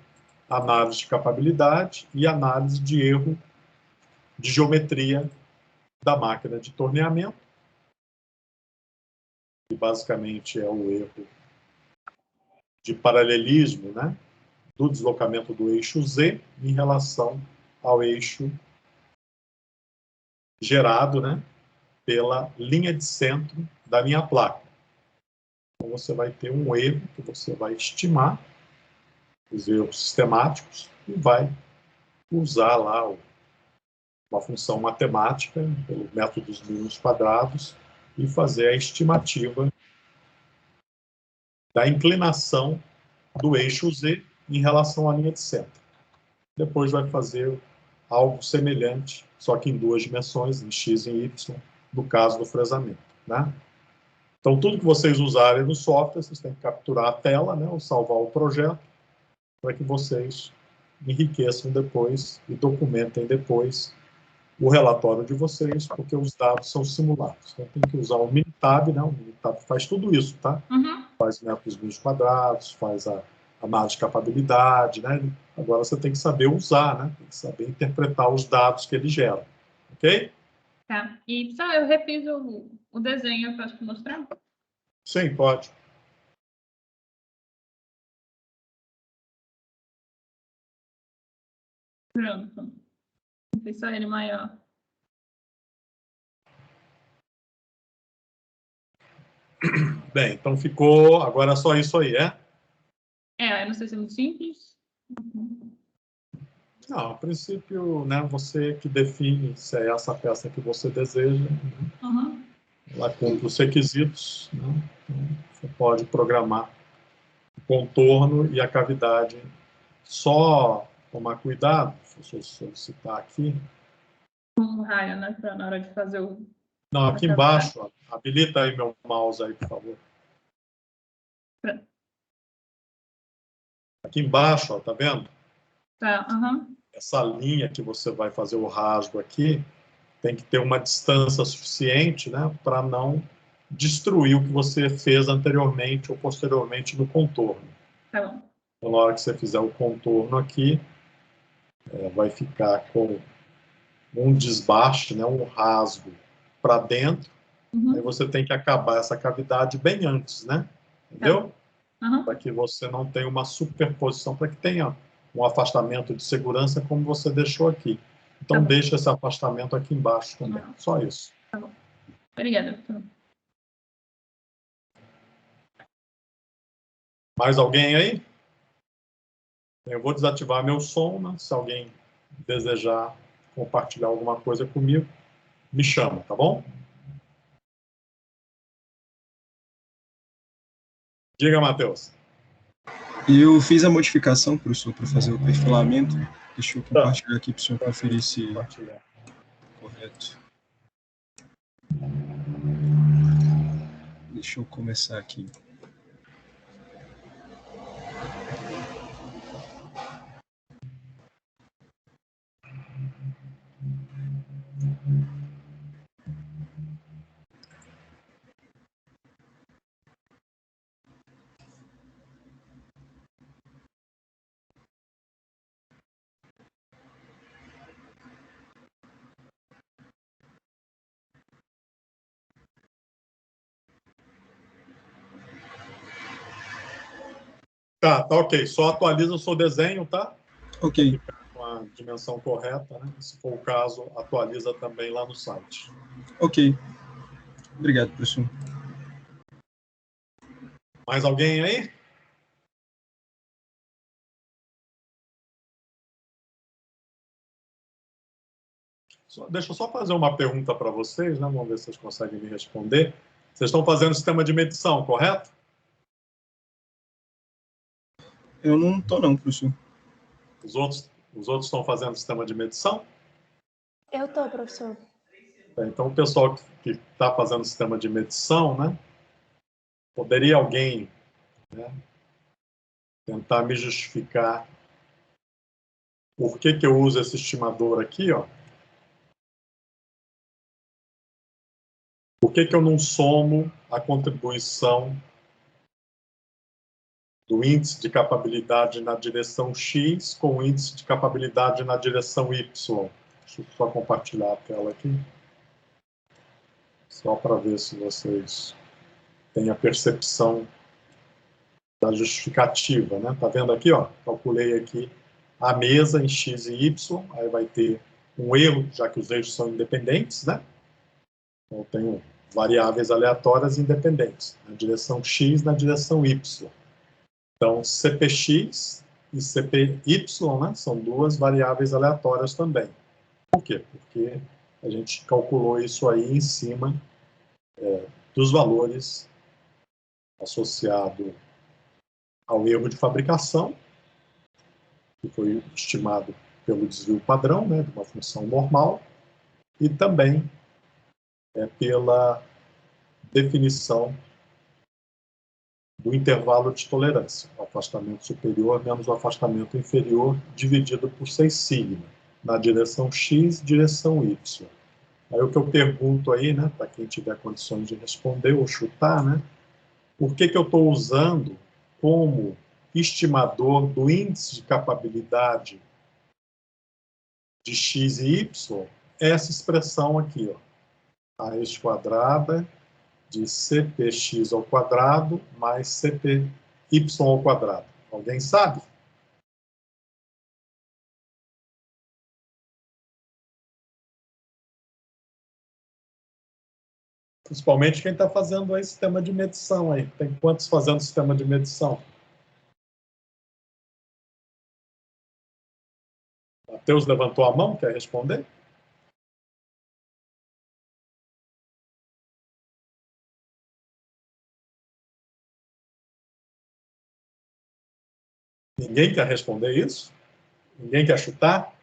análise de capabilidade e análise de erro de geometria da máquina de torneamento, que basicamente é o erro de paralelismo, né, do deslocamento do eixo Z em relação ao eixo gerado, né, pela linha de centro da minha placa. Então, você vai ter um erro que você vai estimar, os erros sistemáticos, e vai usar lá uma função matemática, pelo método dos mínimos quadrados, e fazer a estimativa da inclinação do eixo Z em relação à linha de centro. Depois vai fazer algo semelhante, só que em 2 dimensões, em x e y, no caso do fresamento, né? Então, tudo que vocês usarem no software, vocês têm que capturar a tela, né, ou salvar o projeto, para que vocês enriqueçam depois e documentem depois o relatório de vocês, porque os dados são simulados. Então, tem que usar o Minitab, né? O Minitab faz tudo isso, tá? Uhum. Faz métodos mínimos quadrados, faz a análise de capabilidade, né? Agora você tem que saber usar, né? Tem que saber interpretar os dados que ele gera, ok? Tá. E só eu refiz o desenho, eu posso te mostrar? Sim, pode. Pronto. Fiz só ele maior. Bem, então ficou, agora é só isso aí, é? Eu não sei se é muito simples. Não, a princípio, né, você que define se é essa peça que você deseja, né? Uhum. Ela cumpre os requisitos, né? Então, você pode programar o contorno e a cavidade. Só tomar cuidado, deixa eu solicitar aqui. Um raio, né? Na hora de fazer o... Não, aqui embaixo, ó, habilita aí meu mouse aí, por favor. Aqui embaixo, ó, tá vendo? Tá, uhum. Essa linha que você vai fazer o rasgo aqui, tem que ter uma distância suficiente, né, para não destruir o que você fez anteriormente ou posteriormente no contorno. Tá bom. Então, na hora que você fizer o contorno aqui, vai ficar com um desbaste, né, um rasgo para dentro. Uhum. Aí você tem que acabar essa cavidade bem antes, né? Entendeu? Uhum. Para que você não tenha uma superposição, para que tenha um afastamento de segurança como você deixou aqui. Então, deixa esse afastamento aqui embaixo também. Só isso. Tá bom. Obrigada. Mais alguém aí? Eu vou desativar meu som, né? Se alguém desejar compartilhar alguma coisa comigo, me chama, tá bom? Diga, Matheus. Eu fiz a modificação, professor, para fazer o perfilamento. Deixa eu Tá. compartilhar aqui para o senhor conferir se Compartilhar. correto. Deixa eu começar aqui. Tá ok. Só atualiza o seu desenho, tá? Ok, Com a dimensão correta, né? Se for o caso, atualiza também lá no site. ok. Obrigado, professor. Mais alguém aí? Deixa eu só fazer uma pergunta para vocês, né? Vamos ver se vocês conseguem me responder. Vocês estão fazendo sistema de medição, correto? Eu não estou não, professor. Os outros estão fazendo sistema de medição? Eu tô, professor. Então, o pessoal que está fazendo sistema de medição, né? Poderia alguém, né, tentar me justificar por que eu uso esse estimador aqui, ó? Por que eu não somo a contribuição do índice de capabilidade na direção X com o índice de capabilidade na direção Y? Deixa eu só compartilhar a tela aqui. Só para ver se vocês têm a percepção da justificativa, né? Tá vendo aqui, ó? Calculei aqui a mesa em X e Y, aí vai ter um erro, já que os eixos são independentes, né? Então, eu tenho variáveis aleatórias independentes, na direção X, na direção Y. Então, CPX e CPY, né, são duas variáveis aleatórias também. Por quê? Porque a gente calculou isso aí em cima dos valores associados ao erro de fabricação, que foi estimado pelo desvio padrão, né, de uma função normal, e também pela definição do intervalo de tolerância, o afastamento superior menos o afastamento inferior, dividido por 6 sigma, na direção X, direção Y. Aí o que eu pergunto aí, né, para quem tiver condições de responder ou chutar, né, por que eu estou usando como estimador do índice de capabilidade de X e Y essa expressão aqui, ó, a raiz quadrada de CPX ao quadrado mais CPY ao quadrado. Alguém sabe? Principalmente quem está fazendo aí sistema de medição aí. Tem quantos fazendo sistema de medição? Matheus levantou a mão, quer responder? Ninguém quer responder isso? Ninguém quer chutar?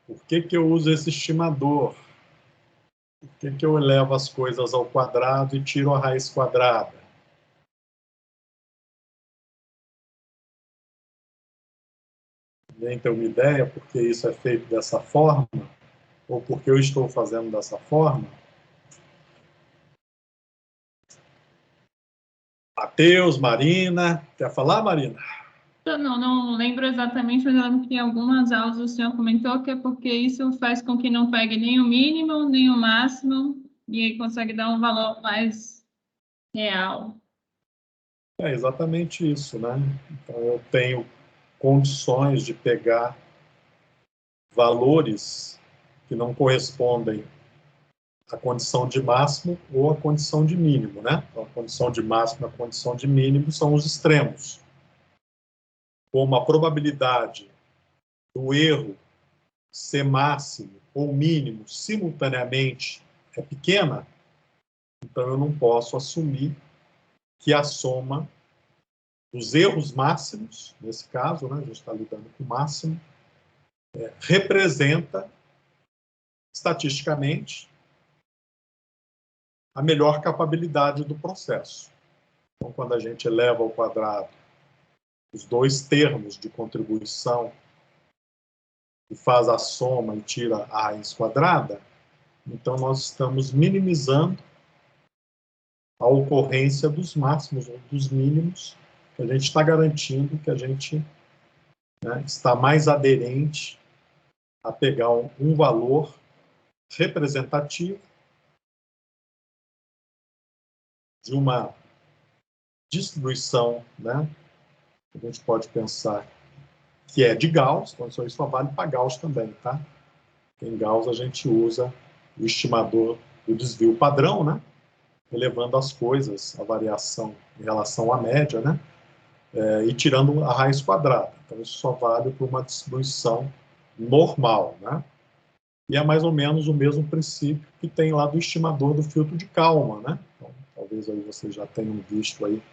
Por que eu uso esse estimador? Por que eu elevo as coisas ao quadrado e tiro a raiz quadrada? Ninguém tem uma ideia por que isso é feito dessa forma? Ou porque eu estou fazendo dessa forma? Matheus, Marina, quer falar, Marina? Eu não lembro exatamente, mas eu lembro que em algumas aulas o senhor comentou que é porque isso faz com que não pegue nem o mínimo, nem o máximo, e aí consegue dar um valor mais real. É exatamente isso, né? Então, eu tenho condições de pegar valores que não correspondem à condição de máximo ou à condição de mínimo, né? Então, a condição de máximo e a condição de mínimo são os extremos. Como a probabilidade do erro ser máximo ou mínimo simultaneamente é pequena, então eu não posso assumir que a soma dos erros máximos, nesse caso, né, a gente está lidando com o máximo, representa estatisticamente a melhor capabilidade do processo. Então, quando a gente eleva ao quadrado os dois termos de contribuição e faz a soma e tira a raiz quadrada, então nós estamos minimizando a ocorrência dos máximos ou dos mínimos, que a gente está garantindo que a gente, né, está mais aderente a pegar um valor representativo de uma distribuição, né, a gente pode pensar que é de Gauss, então isso só vale para Gauss também, tá? Em Gauss a gente usa o estimador do desvio padrão, né, elevando as coisas, a variação em relação à média, né, e tirando a raiz quadrada. Então isso só vale para uma distribuição normal, né? E é mais ou menos o mesmo princípio que tem lá do estimador do filtro de Kalman, né? Então, talvez aí vocês já tenham visto aí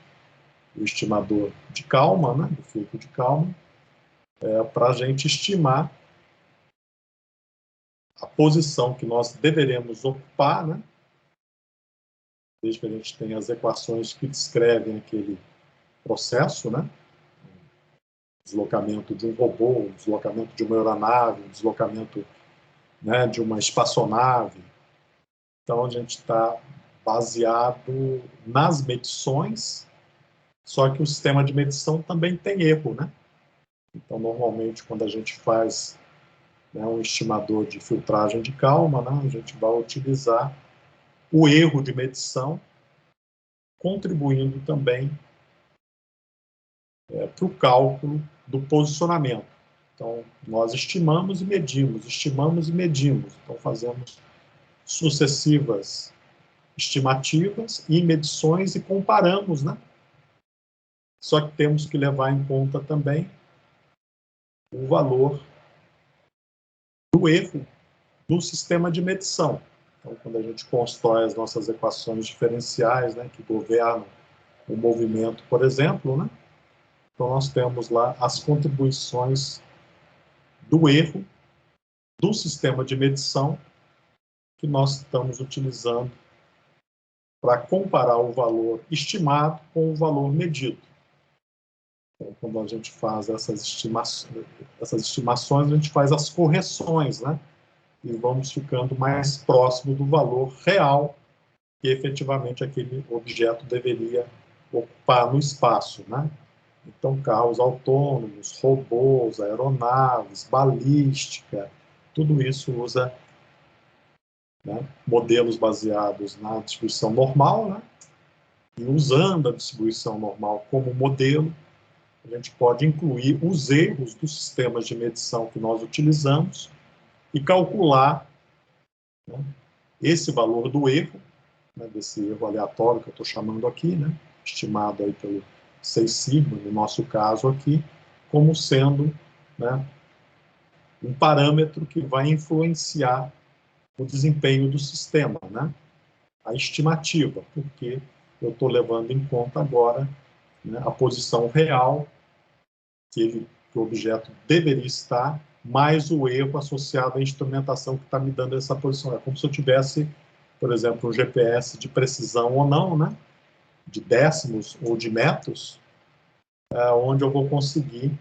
o estimador de Kalman, né? Do filtro de Kalman, para a gente estimar a posição que nós deveremos ocupar, né? Desde que a gente tenha as equações que descrevem aquele processo, né? Deslocamento de um robô, deslocamento de uma aeronave, deslocamento, né, de uma espaçonave. Então, a gente está baseado nas medições, só que o sistema de medição também tem erro, né? Então, normalmente, quando a gente faz, né, um estimador de filtragem de Kalman, né, a gente vai utilizar o erro de medição, contribuindo também para o cálculo do posicionamento. Então, nós estimamos e medimos, estimamos e medimos. Então, fazemos sucessivas estimativas e medições e comparamos, né? Só que temos que levar em conta também o valor do erro do sistema de medição. Então, quando a gente constrói as nossas equações diferenciais, né, que governam o movimento, por exemplo, né? Então, nós temos lá as contribuições do erro do sistema de medição que nós estamos utilizando para comparar o valor estimado com o valor medido. Então, quando a gente faz essas estimações, a gente faz as correções, né? E vamos ficando mais próximo do valor real que efetivamente aquele objeto deveria ocupar no espaço, né? Então, carros autônomos, robôs, aeronaves, balística, tudo isso usa, né, modelos baseados na distribuição normal, né? E usando a distribuição normal como modelo, a gente pode incluir os erros dos sistemas de medição que nós utilizamos e calcular, né, esse valor do erro, né, desse erro aleatório que eu estou chamando aqui, né, estimado aí pelo 6 sigma, no nosso caso aqui, como sendo, né, um parâmetro que vai influenciar o desempenho do sistema, né, a estimativa, porque eu estou levando em conta agora, né, a posição real que o objeto deveria estar, mais o erro associado à instrumentação que está me dando essa posição. É como se eu tivesse, por exemplo, um GPS de precisão ou não, né, de décimos ou de metros, onde eu vou conseguir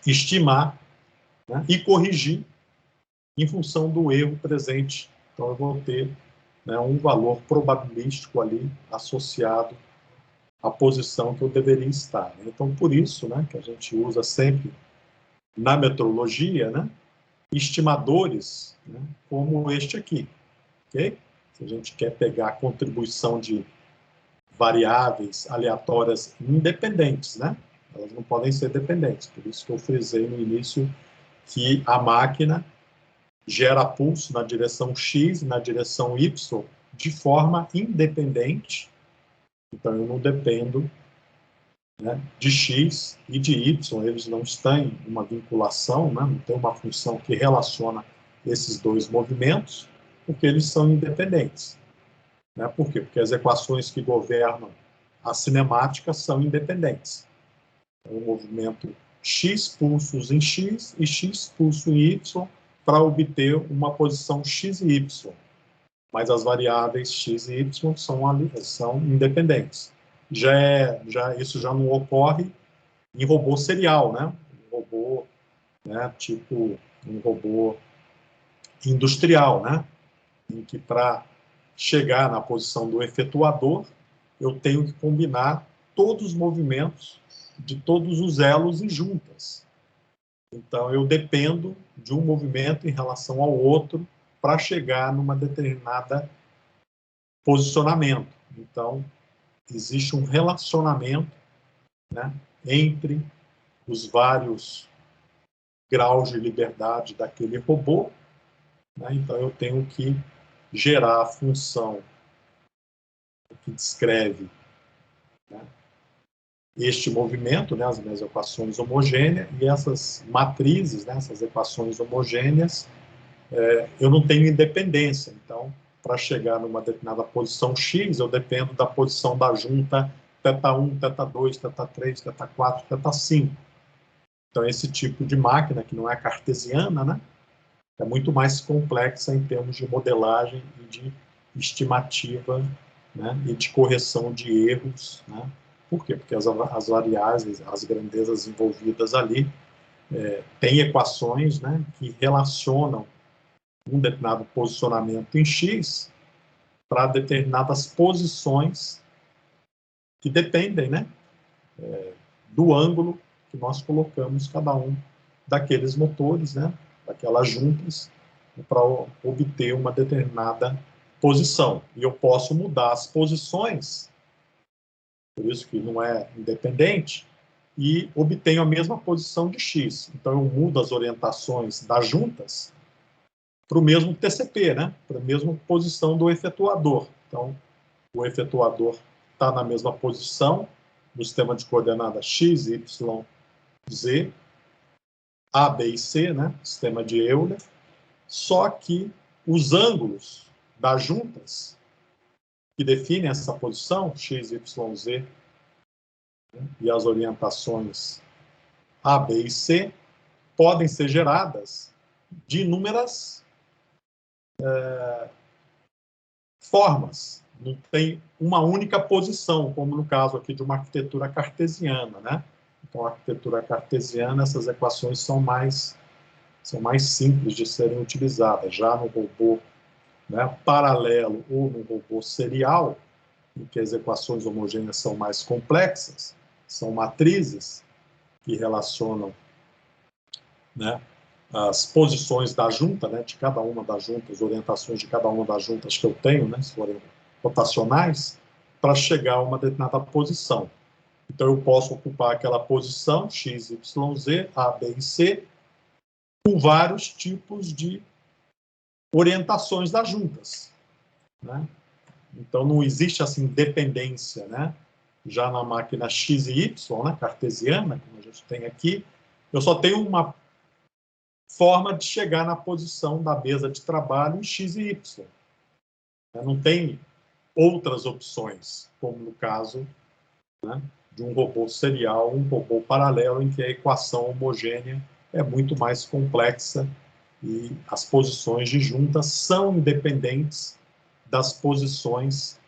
estimar, né, e corrigir em função do erro presente. Então, eu vou ter, né, um valor probabilístico ali associado à posição que eu deveria estar. Então, por isso, né, que a gente usa sempre na metrologia, né, estimadores, né, como este aqui. Okay? Se a gente quer pegar a contribuição de variáveis aleatórias independentes, né? Elas não podem ser dependentes. Por isso que eu frisei no início que a máquina gera pulso na direção X e na direção Y de forma independente. Então, eu não dependo, né, de X e de Y, eles não têm uma vinculação, né, não tem uma função que relaciona esses dois movimentos, porque eles são independentes. Né? Por quê? Porque as equações que governam a cinemática são independentes. Então, o movimento X pulsos em X e X pulso em Y para obter uma posição X e Y. Mas as variáveis X e Y são independentes. Isso já não ocorre em robô serial, né? Um robô, né, tipo um robô industrial, né? Em que para chegar na posição do efetuador, eu tenho que combinar todos os movimentos de todos os elos em juntas. Então, eu dependo de um movimento em relação ao outro para chegar numa determinada posicionamento. Então, existe um relacionamento, né, entre os vários graus de liberdade daquele robô. Né? Então, eu tenho que gerar a função que descreve, né, este movimento, né, as minhas equações homogêneas, e essas matrizes, né, essas equações homogêneas, eu não tenho independência. Então, para chegar numa determinada posição X, eu dependo da posição da junta θ1, θ2, θ3, θ4, θ5. Então, esse tipo de máquina, que não é cartesiana, né, é muito mais complexa em termos de modelagem e de estimativa, né, e de correção de erros. Né? Por quê? Porque as variáveis, as grandezas envolvidas ali, têm equações, né, que relacionam um determinado posicionamento em X para determinadas posições que dependem, né, do ângulo que nós colocamos cada um daqueles motores, né, daquelas juntas, para obter uma determinada posição. E eu posso mudar as posições, por isso que não é independente, e obtenho a mesma posição de X. Então, eu mudo as orientações das juntas para o mesmo TCP, né? Para a mesma posição do efetuador. Então, o efetuador está na mesma posição no sistema de coordenadas X, Y, Z, A, B e C, né? Sistema de Euler, só que os ângulos das juntas que definem essa posição, X, Y, Z, né, e as orientações A, B e C, podem ser geradas de inúmeras formas. Não tem uma única posição, como no caso aqui de uma arquitetura cartesiana, né? Então, a arquitetura cartesiana, essas equações são mais simples de serem utilizadas. Já no robô, né, paralelo ou no robô serial, em que as equações homogêneas são mais complexas, são matrizes que relacionam, né, as posições da junta, né, de cada uma das juntas, orientações de cada uma das juntas que eu tenho, né, se forem rotacionais, para chegar a uma determinada posição. Então, eu posso ocupar aquela posição, X, Y, Z, A, B e C, com vários tipos de orientações das juntas. Né? Então, não existe assim dependência, né? Já na máquina X e Y, né, cartesiana, como a gente tem aqui, eu só tenho uma forma de chegar na posição da mesa de trabalho em X e Y. Não tem outras opções, como no caso, né, de um robô serial, um robô paralelo, em que a equação homogênea é muito mais complexa e as posições de junta são independentes das posições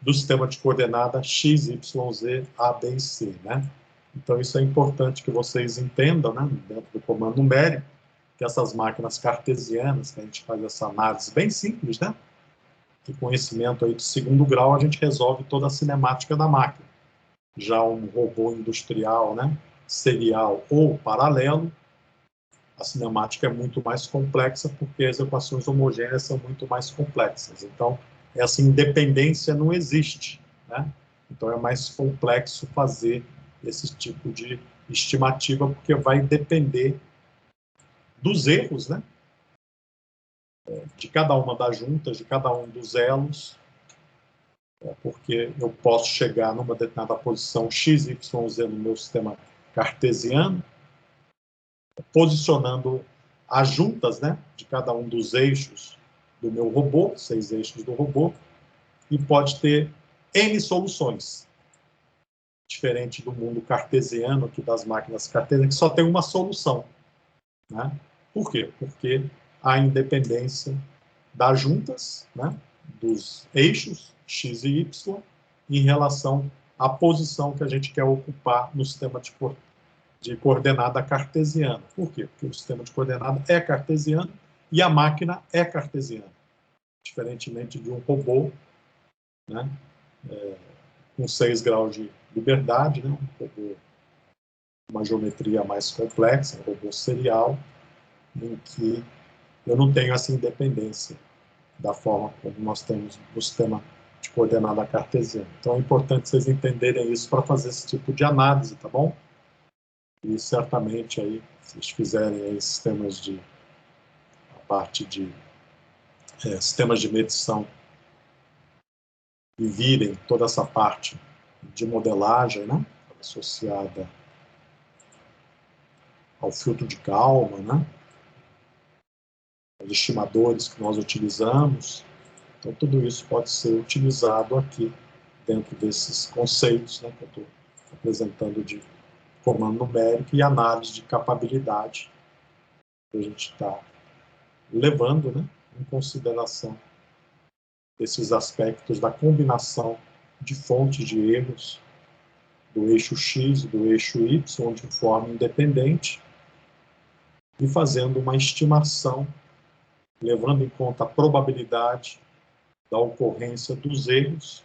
do sistema de coordenada X, Y, Z, A, B e C. Né? Então, isso é importante que vocês entendam, né, dentro do comando numérico, que essas máquinas cartesianas, que a gente faz essa análise bem simples, né? Que conhecimento aí de segundo grau, a gente resolve toda a cinemática da máquina. Já um robô industrial, né, serial ou paralelo, a cinemática é muito mais complexa porque as equações homogêneas são muito mais complexas. Então, essa independência não existe. Né? Então, é mais complexo fazer esse tipo de estimativa porque vai depender dos erros, né, de cada uma das juntas, de cada um dos elos, porque eu posso chegar numa determinada posição x, y, z no meu sistema cartesiano, posicionando as juntas, né, de cada um dos eixos do meu robô, 6 eixos do robô, e pode ter N soluções, diferente do mundo cartesiano, aqui das máquinas cartesianas, que só tem uma solução, né? Por quê? Porque há independência das juntas, né, dos eixos x e y, em relação à posição que a gente quer ocupar no sistema de coordenada cartesiana. Por quê? Porque o sistema de coordenada é cartesiano e a máquina é cartesiana, diferentemente de um robô, né, com 6 graus de liberdade, né, um robô, uma geometria mais complexa, um robô serial, em que eu não tenho essa independência da forma como nós temos no sistema de coordenada cartesiana. Então é importante vocês entenderem isso para fazer esse tipo de análise, tá bom? E certamente aí, se vocês fizerem aí sistemas de, a parte de sistemas de medição e virem toda essa parte de modelagem, né, associada ao filtro de Kalman, né, os estimadores que nós utilizamos. Então, tudo isso pode ser utilizado aqui dentro desses conceitos, né, que eu estou apresentando de comando numérico e análise de capabilidade que a gente está levando, né, em consideração esses aspectos da combinação de fontes de erros do eixo X e do eixo Y de forma independente e fazendo uma estimação, levando em conta a probabilidade da ocorrência dos erros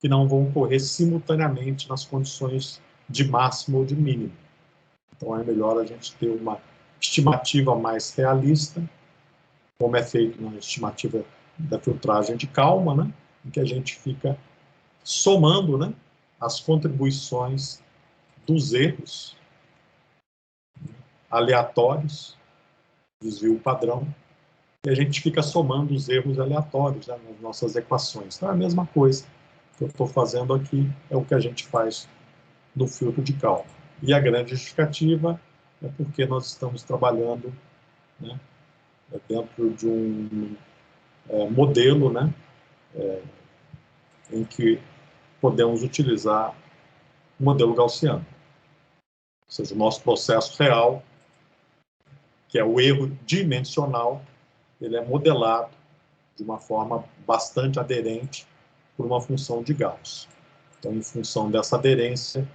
que não vão ocorrer simultaneamente nas condições de máximo ou de mínimo. Então é melhor a gente ter uma estimativa mais realista, como é feito na estimativa da filtragem de Kalman, né, em que a gente fica somando, né, as contribuições dos erros aleatórios, desvio padrão, e a gente fica somando os erros aleatórios, né, nas nossas equações. Então é a mesma coisa que eu estou fazendo aqui, é o que a gente faz no filtro de Kalman. E a grande justificativa é porque nós estamos trabalhando, né, dentro de um modelo, né, em que podemos utilizar o modelo gaussiano. Ou seja, o nosso processo real, que é o erro dimensional, ele é modelado de uma forma bastante aderente por uma função de Gauss. Então, em função dessa aderência,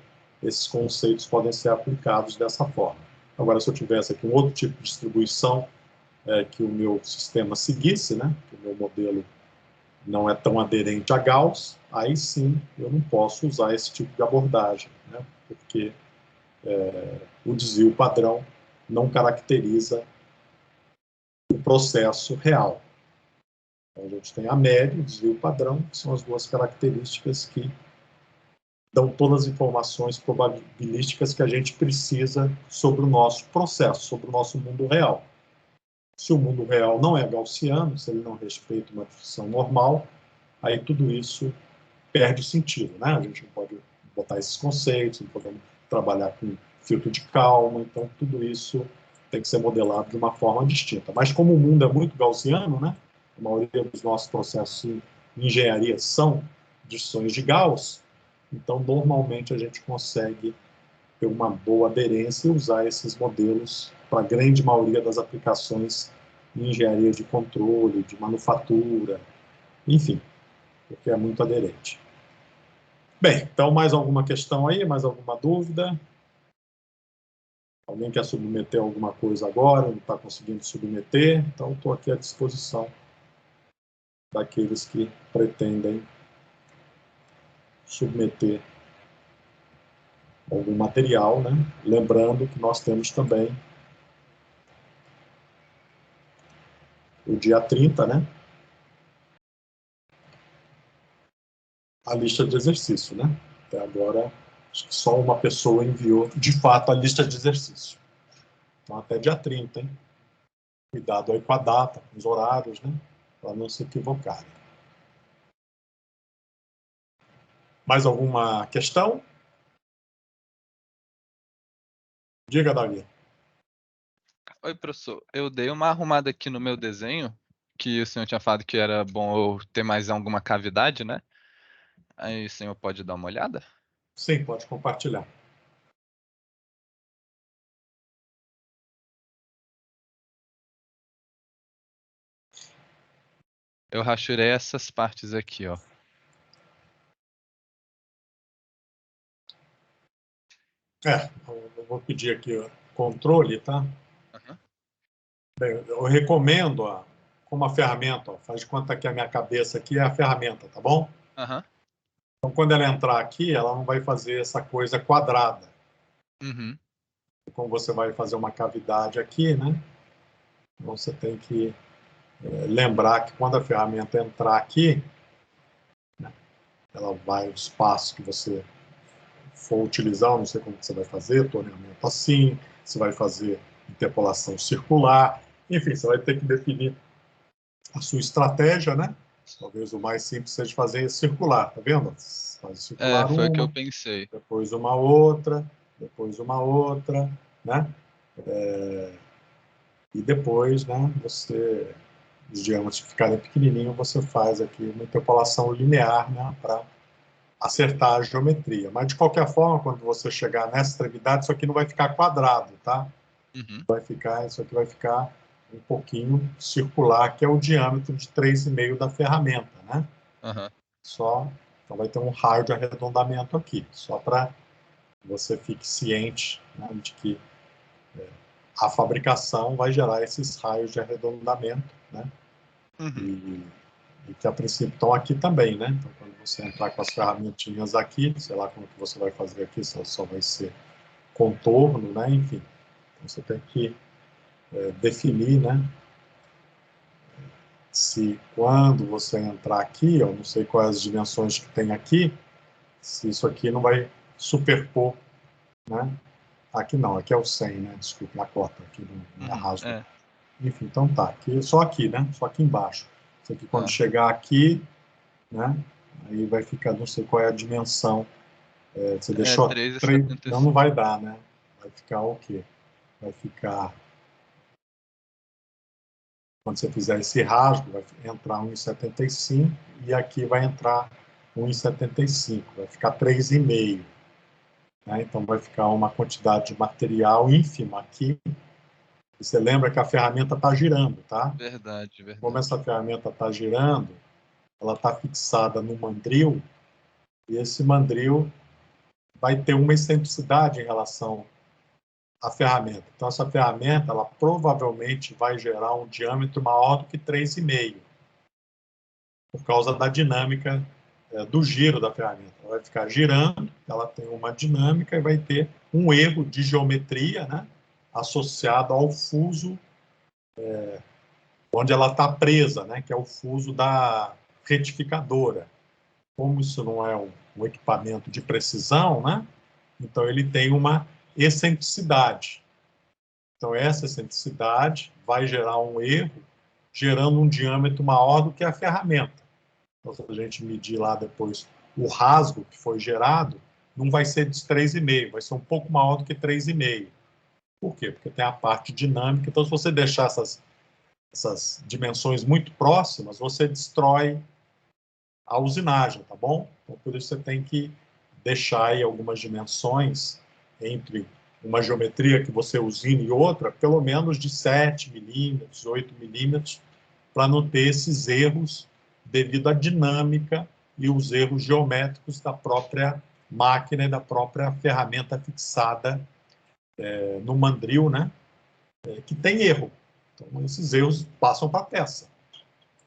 esses conceitos podem ser aplicados dessa forma. Agora, se eu tivesse aqui um outro tipo de distribuição que o meu sistema seguisse, né, que o meu modelo não é tão aderente a Gauss, aí sim eu não posso usar esse tipo de abordagem, né, porque o desvio padrão não caracteriza o processo real. Então, a gente tem a média e o desvio padrão, que são as duas características que dão todas as informações probabilísticas que a gente precisa sobre o nosso processo, sobre o nosso mundo real. Se o mundo real não é gaussiano, se ele não respeita uma distribuição normal, aí tudo isso perde o sentido, né? A gente não pode botar esses conceitos, não podemos trabalhar com filtro de Kalman, então tudo isso tem que ser modelado de uma forma distinta. Mas como o mundo é muito gaussiano, né? A maioria dos nossos processos em engenharia são distribuições de Gauss, então normalmente a gente consegue ter uma boa aderência e usar esses modelos para a grande maioria das aplicações em engenharia de controle, de manufatura, enfim, porque é muito aderente. Bem, então mais alguma questão aí, mais alguma dúvida? Alguém quer submeter alguma coisa agora, não está conseguindo submeter, então estou aqui à disposição daqueles que pretendem submeter algum material, né? Lembrando que nós temos também o dia 30, né? A lista de exercício, né? Até agora, acho que só uma pessoa enviou, de fato, a lista de exercício. Então, até dia 30, hein? cuidado aí com a data, com os horários, né? Para não se equivocarem. Mais alguma questão? Diga, Davi. Oi, professor. Eu dei uma arrumada aqui no meu desenho, que o senhor tinha falado que era bom eu ter mais alguma cavidade, né? Aí o senhor pode dar uma olhada? Sim, pode compartilhar. Eu rachurei essas partes aqui, ó. Eu vou pedir aqui o controle, tá? Aham. Bem, eu recomendo, ó, como a ferramenta, ó, faz de conta que a minha cabeça aqui é a ferramenta, tá bom? Aham. Então, quando ela entrar aqui, ela não vai fazer essa coisa quadrada. Uhum. Como você vai fazer uma cavidade aqui, né? Então, você tem que lembrar que quando a ferramenta entrar aqui, né, ela vai, o espaço que você for utilizar, eu não sei como você vai fazer, torneamento assim, você vai fazer interpolação circular, enfim, você vai ter que definir a sua estratégia, né? Talvez o mais simples seja fazer circular, tá vendo? Faz circular Foi o que eu uma, pensei. depois uma outra, né? E depois, né, você, os diâmetros ficarem pequenininhos, você faz aqui uma interpolação linear, né, para acertar a geometria. Mas, de qualquer forma, quando você chegar nessa extremidade, isso aqui não vai ficar quadrado, tá? Uhum. Isso aqui vai ficar um pouquinho circular, que é o diâmetro de 3,5 da ferramenta, né? Aham. Então vai ter um raio de arredondamento aqui, só para você fique ciente, né, de que a fabricação vai gerar esses raios de arredondamento, né? Uhum. E que a princípio estão aqui também, né? Então, quando você entrar com as ferramentinhas aqui, sei lá como que você vai fazer aqui, só vai ser contorno, né? Enfim, então você tem que definir, né? Se quando você entrar aqui, eu não sei quais as dimensões que tem aqui, se isso aqui não vai superpor, né? Aqui não, aqui é o 100, né? Desculpe, a cota, aqui não é rasgo. É. Enfim, então tá, aqui, só aqui, né? Só aqui embaixo. Isso aqui, quando Tá. chegar aqui, né? Aí vai ficar, não sei qual é a dimensão. Você deixou 3, não 3,75. vai dar, né? Vai ficar o quê? Vai ficar, quando você fizer esse rasgo, vai entrar 1,75 e aqui vai entrar 1,75, vai ficar 3,5. Né? Então vai ficar uma quantidade de material ínfima aqui. E você lembra que a ferramenta está girando, tá? Verdade, Como verdade. essa ferramenta está girando, ela está fixada no mandril, e esse mandril vai ter uma excentricidade em relação à ferramenta. Então, essa ferramenta, ela provavelmente vai gerar um diâmetro maior do que 3,5, por causa da dinâmica do giro da ferramenta. Ela vai ficar girando, ela tem uma dinâmica e vai ter um erro de geometria, né, associado ao fuso onde ela está presa, né, que é o fuso da retificadora. Como isso não é um equipamento de precisão, né, então ele tem uma excentricidade. Então essa excentricidade vai gerar um erro, gerando um diâmetro maior do que a ferramenta. Então, se a gente medir lá depois o rasgo que foi gerado, não vai ser de 3,5, vai ser um pouco maior do que 3,5. Por quê? Porque tem a parte dinâmica. Então, se você deixar essas dimensões muito próximas, você destrói a usinagem, tá bom? Então, por isso você tem que deixar aí algumas dimensões entre uma geometria que você usina e outra, pelo menos de 7 milímetros, 8 milímetros, para não ter esses erros devido à dinâmica e os erros geométricos da própria máquina e da própria ferramenta fixada no mandril, né? Que tem erro. Então, esses erros passam para a peça.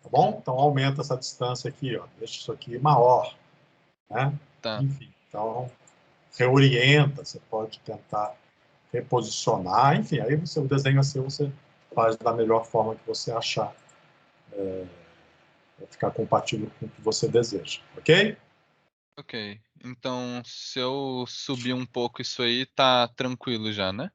Tá bom? Então, aumenta essa distância aqui, ó, deixa isso aqui maior. Né? Tá. Enfim, então, reorienta, você pode tentar reposicionar, enfim, aí o desenho assim você faz da melhor forma que você achar para ficar compatível com o que você deseja, ok? Ok. Então, se eu subir um pouco isso aí, tá tranquilo já, né?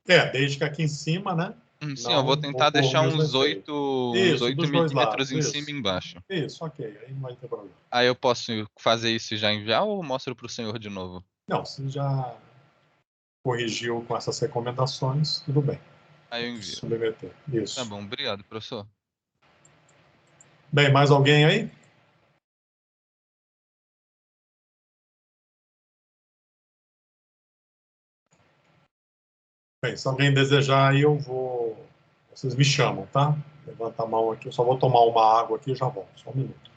Desde que aqui em cima, né, Sim, eu vou não tentar por deixar meus uns desejos. 8 Isso, dos dois milímetros lados, em cima e isso. embaixo. Isso, ok, aí não vai ter problema. Aí eu posso fazer isso e já enviar ou mostro para o senhor de novo? Não, se já corrigiu com essas recomendações, tudo bem. Aí eu envio. Submeter. Tá Isso. bom, obrigado, professor. Bem, mais alguém aí? Bem, se alguém desejar aí, eu vou. Vocês me chamam, tá? Levanta a mão aqui, eu só vou tomar uma água aqui e já volto. Só um minuto.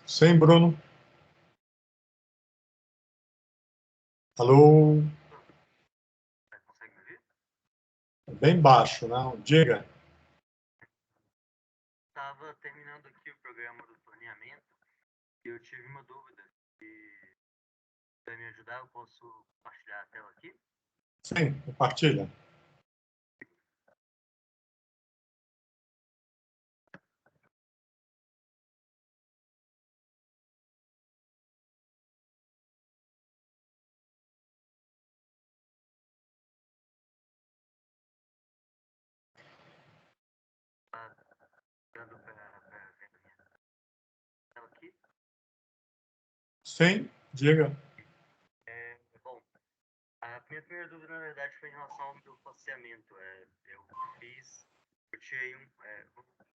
Sim, Bruno? Alô? Consegue me ouvir? Bem baixo, não? Diga. Estava terminando aqui o programa do torneamento e eu tive uma dúvida. Se vai me ajudar, eu posso compartilhar a tela aqui? Sim, compartilha. Tá dando para ver a minha tela aqui? Sim, diga. Bom, a minha primeira dúvida, na verdade, foi em relação ao meu faceamento. Eu tirei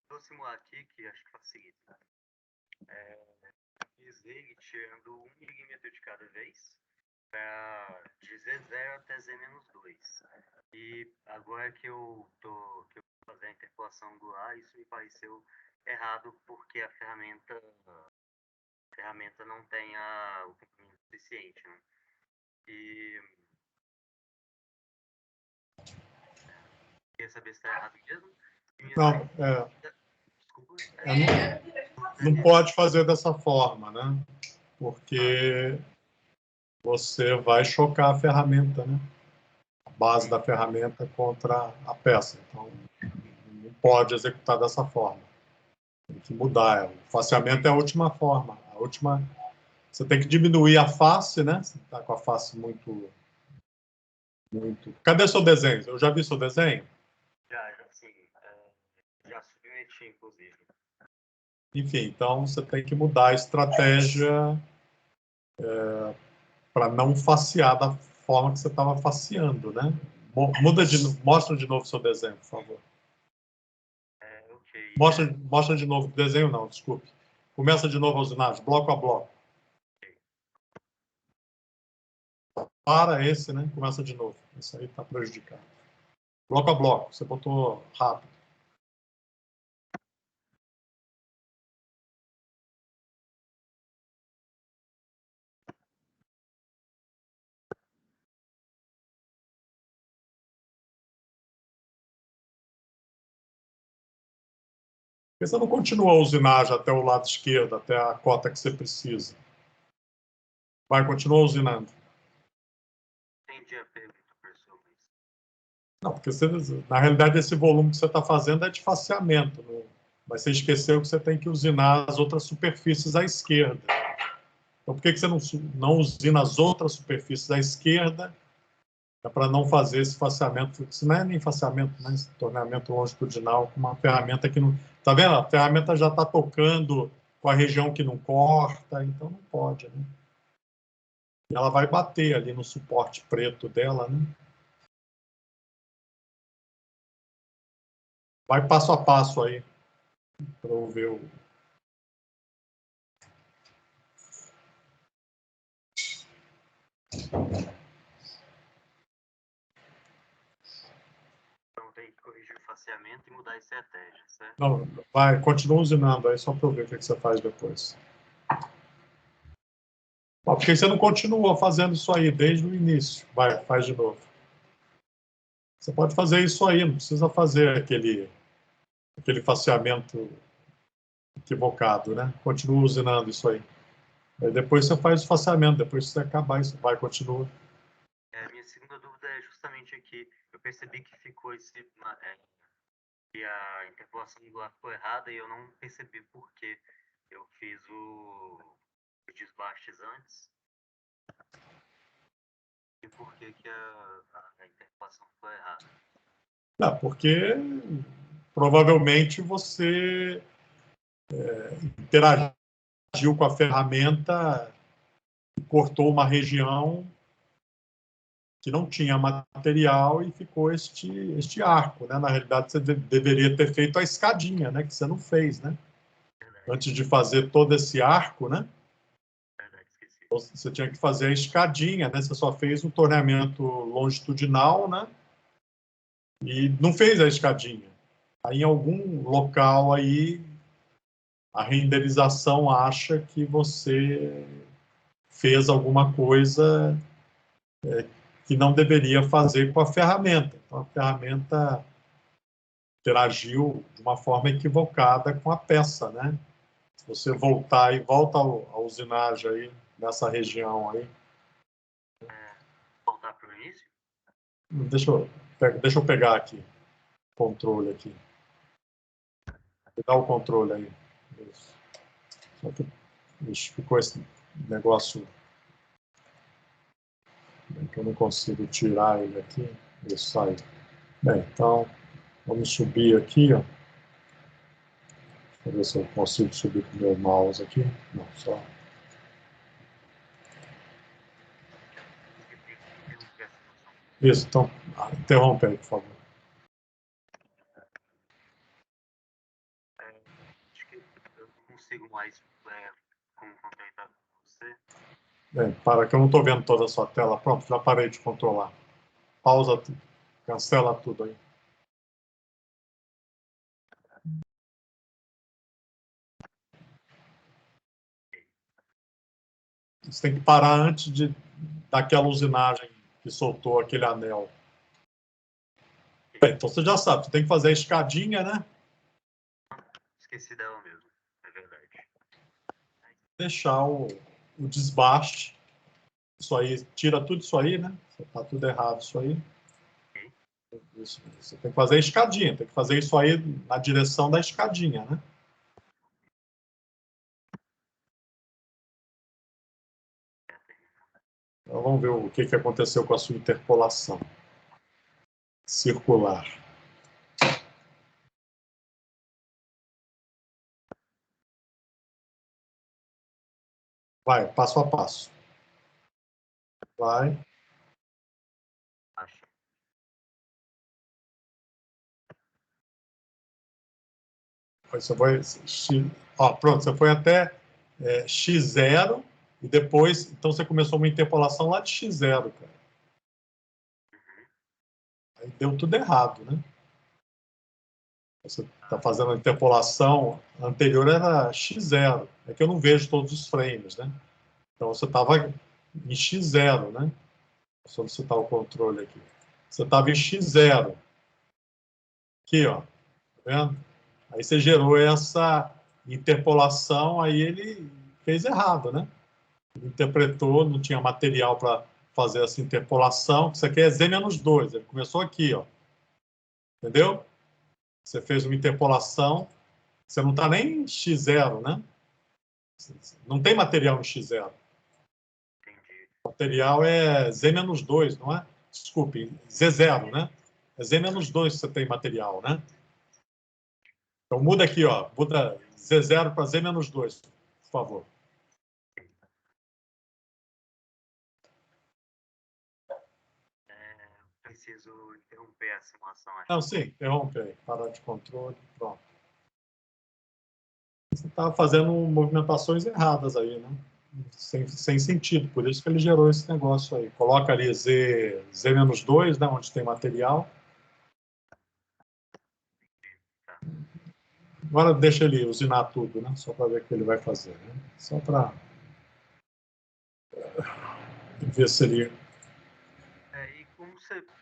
vou simular aqui, que acho que facilita. Fiz ele tirando 1 milímetro de cada vez, de Z0 até Z-2. E agora que eu vou fazer a interpolação angular, isso me pareceu errado, porque a ferramenta não tem o comprimento suficiente, né? E queria saber se está errado mesmo. Não, Desculpa. não pode fazer dessa forma, né? Porque você vai chocar a ferramenta, né? A base da ferramenta contra a peça. Então, não pode executar dessa forma. Tem que mudar. O faceamento é a última forma. Você tem que diminuir a face, né? Você está com a face muito. Cadê seu desenho? Eu já vi seu desenho? Já submeti, inclusive. Enfim, então você tem que mudar a estratégia para não facear da forma que você estava faceando, né? Mostra de novo o seu desenho, por favor. Ok. Mostra de novo. Desenho não, desculpe. Começa de novo a usinagem, bloco a bloco. Para esse, né? Começa de novo. Isso aí está prejudicado. Bloco a bloco. Você botou rápido. Por que você não continua a usinagem até o lado esquerdo, até a cota que você precisa? Vai, continua usinando. Entendi a pergunta, professor. Não, porque na realidade esse volume que você está fazendo é de faceamento, né? Mas você esqueceu que você tem que usinar as outras superfícies à esquerda. Então, por que você não usina as outras superfícies à esquerda? É para não fazer esse faceamento, isso não é nem faceamento, né? Esse torneamento longitudinal com uma ferramenta que não... Está vendo? A ferramenta já está tocando com a região que não corta, então não pode, né? E ela vai bater ali no suporte preto dela, né? Vai passo a passo aí, para eu ver o... Então tem que corrigir o faceamento e mudar a estratégia, certo? Não, vai, continua usinando aí, só para eu ver o que você faz depois. Bom, porque você não continua fazendo isso aí desde o início. Vai, faz de novo. Você pode fazer isso aí, não precisa fazer aquele faceamento equivocado, né? Continua usinando isso aí. Aí depois você faz o faceamento, depois que você acabar, isso vai, continua. Minha segunda dúvida é justamente aqui. Eu percebi que ficou que a interpolação angular ficou errada e eu não percebi por quê. Eu fiz os desbastes antes. E por que a interpolação ficou errada? Não, porque provavelmente você interagiu com a ferramenta e cortou uma região que não tinha material e ficou este arco, né? Na realidade, você deveria ter feito a escadinha, né? Que você não fez, né? Antes de fazer todo esse arco, né? Você tinha que fazer a escadinha, né? Você só fez um torneamento longitudinal, né? E não fez a escadinha. Aí, em algum local aí, a renderização acha que você fez alguma coisa que não deveria fazer com a ferramenta. Então, a ferramenta interagiu de uma forma equivocada com a peça, né? Se você voltar e volta a usinagem aí, nessa região aí. Voltar para o início? Deixa eu pegar aqui o controle aqui. Dá o controle aí. Isso. Só que ficou esse negócio que eu não consigo tirar ele aqui. Isso sai. Bem, então, vamos subir aqui, ó. Deixa eu ver se eu consigo subir com o meu mouse aqui. Não, só. Isso, então, interrompe aí, por favor. Acho que eu não consigo mais como conectar com você. Bem, para que eu não estou vendo toda a sua tela. Pronto, já parei de controlar. Pausa tudo. Cancela tudo aí. Você tem que parar antes daquela usinagem que soltou aquele anel. Bem, então você já sabe, você tem que fazer a escadinha, né? Esqueci dela mesmo, é verdade. Deixar o desbaste. Isso aí, tira tudo isso aí, né? Está tudo errado isso aí. Isso, você tem que fazer a escadinha, tem que fazer isso aí na direção da escadinha, né? Então vamos ver o que aconteceu com a sua interpolação circular. Vai, passo a passo. Vai. Acho. Você foi, pronto, você foi até x0 e depois, então você começou uma interpolação lá de x0, cara. Aí deu tudo errado, né? Você está fazendo a interpolação anterior era x0. É que eu não vejo todos os frames, né? Então você estava em x0, né? Vou solicitar o controle aqui. Você estava em x0. Aqui, ó. Tá vendo? Aí você gerou essa interpolação, aí ele fez errado, né? Ele interpretou, não tinha material para fazer essa interpolação. Isso aqui é Z-2. Ele começou aqui, ó. Entendeu? Você fez uma interpolação, você não está nem em x0, né? Não tem material em x0. Entendi. O material é Z-2, não é? Desculpe, Z0, né? É Z-2 que você tem material, né? Então muda aqui, ó. Muda Z0 para Z-2, por favor. Preciso interromper a simulação. Acho. Não, sim, interrompe aí. Parar de controle, pronto. Você está fazendo movimentações erradas aí, né? Sem sentido. Por isso que ele gerou esse negócio aí. Coloca ali Z-2, né, onde tem material. Agora deixa ele usinar tudo, né? Só para ver o que ele vai fazer. Né? Só para ver se ele... E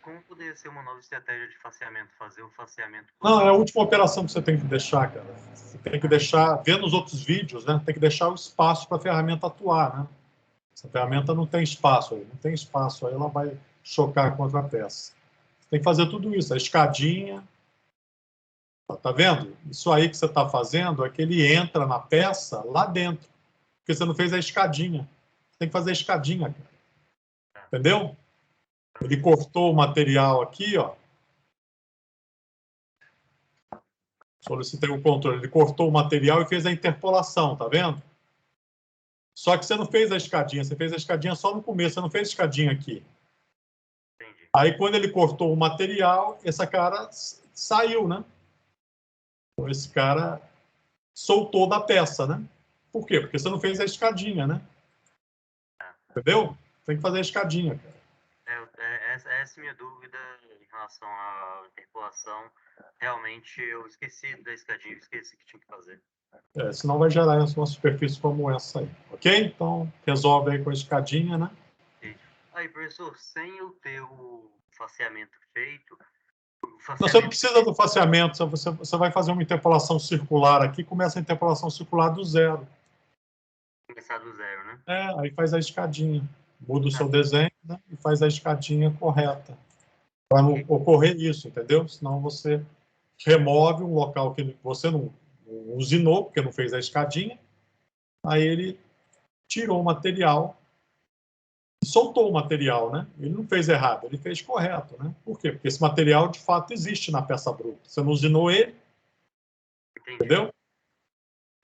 como poderia ser uma nova estratégia de faceamento? Fazer o faceamento... Não, é a última operação que você tem que deixar, cara. Você tem que deixar, vendo os outros vídeos, né? Tem que deixar o espaço para a ferramenta atuar, né? Essa ferramenta não tem espaço aí. Não tem espaço aí, ela vai chocar contra a peça. Você tem que fazer tudo isso. A escadinha... Tá vendo? Isso aí que você está fazendo é que ele entra na peça lá dentro. Porque você não fez a escadinha. Você tem que fazer a escadinha, cara. Entendeu? Ele cortou o material aqui, ó. Solicitei o controle. Ele cortou o material e fez a interpolação, tá vendo? Só que você não fez a escadinha. Você fez a escadinha só no começo. Você não fez a escadinha aqui. Entendi. Aí, quando ele cortou o material, essa cara saiu, né? Então, esse cara soltou da peça, né? Por quê? Porque você não fez a escadinha, né? Entendeu? Tem que fazer a escadinha, cara. Essa é a minha dúvida em relação à interpolação. Realmente, eu esqueci da escadinha, esqueci que tinha que fazer. Senão vai gerar uma superfície como essa aí, ok? Então, resolve aí com a escadinha, né? Aí, professor, sem eu ter o faceamento feito, Não, você não precisa do faceamento, você vai fazer uma interpolação circular aqui, começa a interpolação circular do zero. começar do zero, né? Aí faz a escadinha, muda o seu desenho, né, e faz a escadinha correta. Para não ocorrer isso, entendeu? Senão você remove um local que você não usinou, porque não fez a escadinha, aí ele tirou o material, soltou o material, né? Ele não fez errado, ele fez correto, né? Por quê? Porque esse material, de fato, existe na peça bruta. Você não usinou ele, entendeu?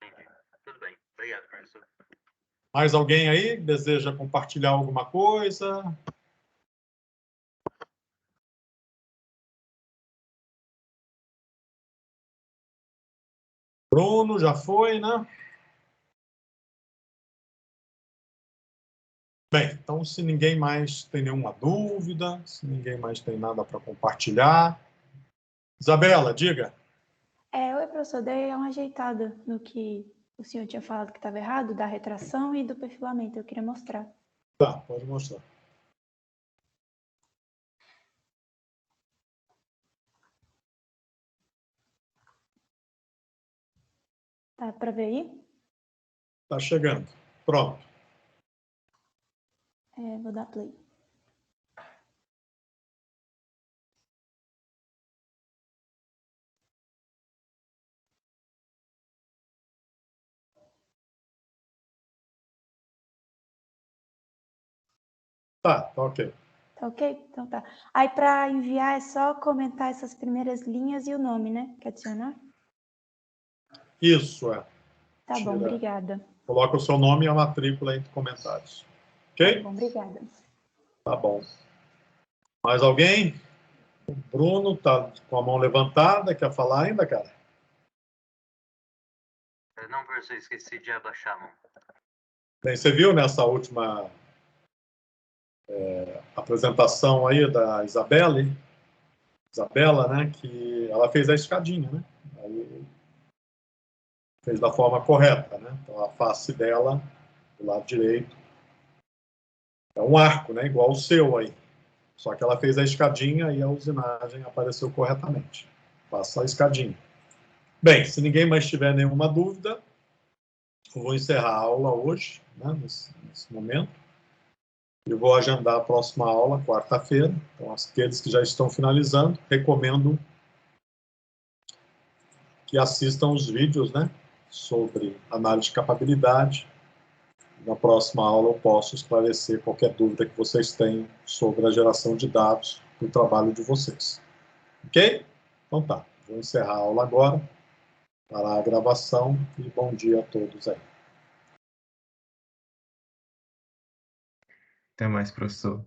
Entendi. Tudo bem. Obrigado, professor. Mais alguém aí deseja compartilhar alguma coisa? Bruno, já foi, né? Bem, então, se ninguém mais tem nenhuma dúvida, se ninguém mais tem nada para compartilhar. Isabela, diga. Oi, professor, dei uma ajeitada no que o senhor tinha falado que estava errado, da retração e do perfilamento. Eu queria mostrar. Tá, pode mostrar. Tá para ver aí? Tá chegando. Pronto. Vou dar play. Tá ok. Tá ok? Então tá. Aí para enviar é só comentar essas primeiras linhas e o nome, né? Quer adicionar? Isso, Tá bom, obrigada. Coloca o seu nome e a matrícula entre comentários. Ok? Tá bom, obrigada. Tá bom. Mais alguém? O Bruno tá com a mão levantada, quer falar ainda, cara? Não, professor, esqueci de abaixar a mão. Bem, você viu nessa última apresentação aí da Isabela, né, que ela fez a escadinha, né? Aí fez da forma correta, né? Então a face dela, do lado direito, é um arco, né? Igual o seu aí. Só que ela fez a escadinha e a usinagem apareceu corretamente. Passa a escadinha. Bem, se ninguém mais tiver nenhuma dúvida, eu vou encerrar a aula hoje, né, nesse momento. E vou agendar a próxima aula, quarta-feira. Então, aqueles que já estão finalizando, recomendo que assistam os vídeos, né, sobre análise de capabilidade. Na próxima aula eu posso esclarecer qualquer dúvida que vocês tenham sobre a geração de dados do trabalho de vocês. Ok? Então tá, vou encerrar a aula agora, parar a gravação e bom dia a todos aí. Até mais, professor.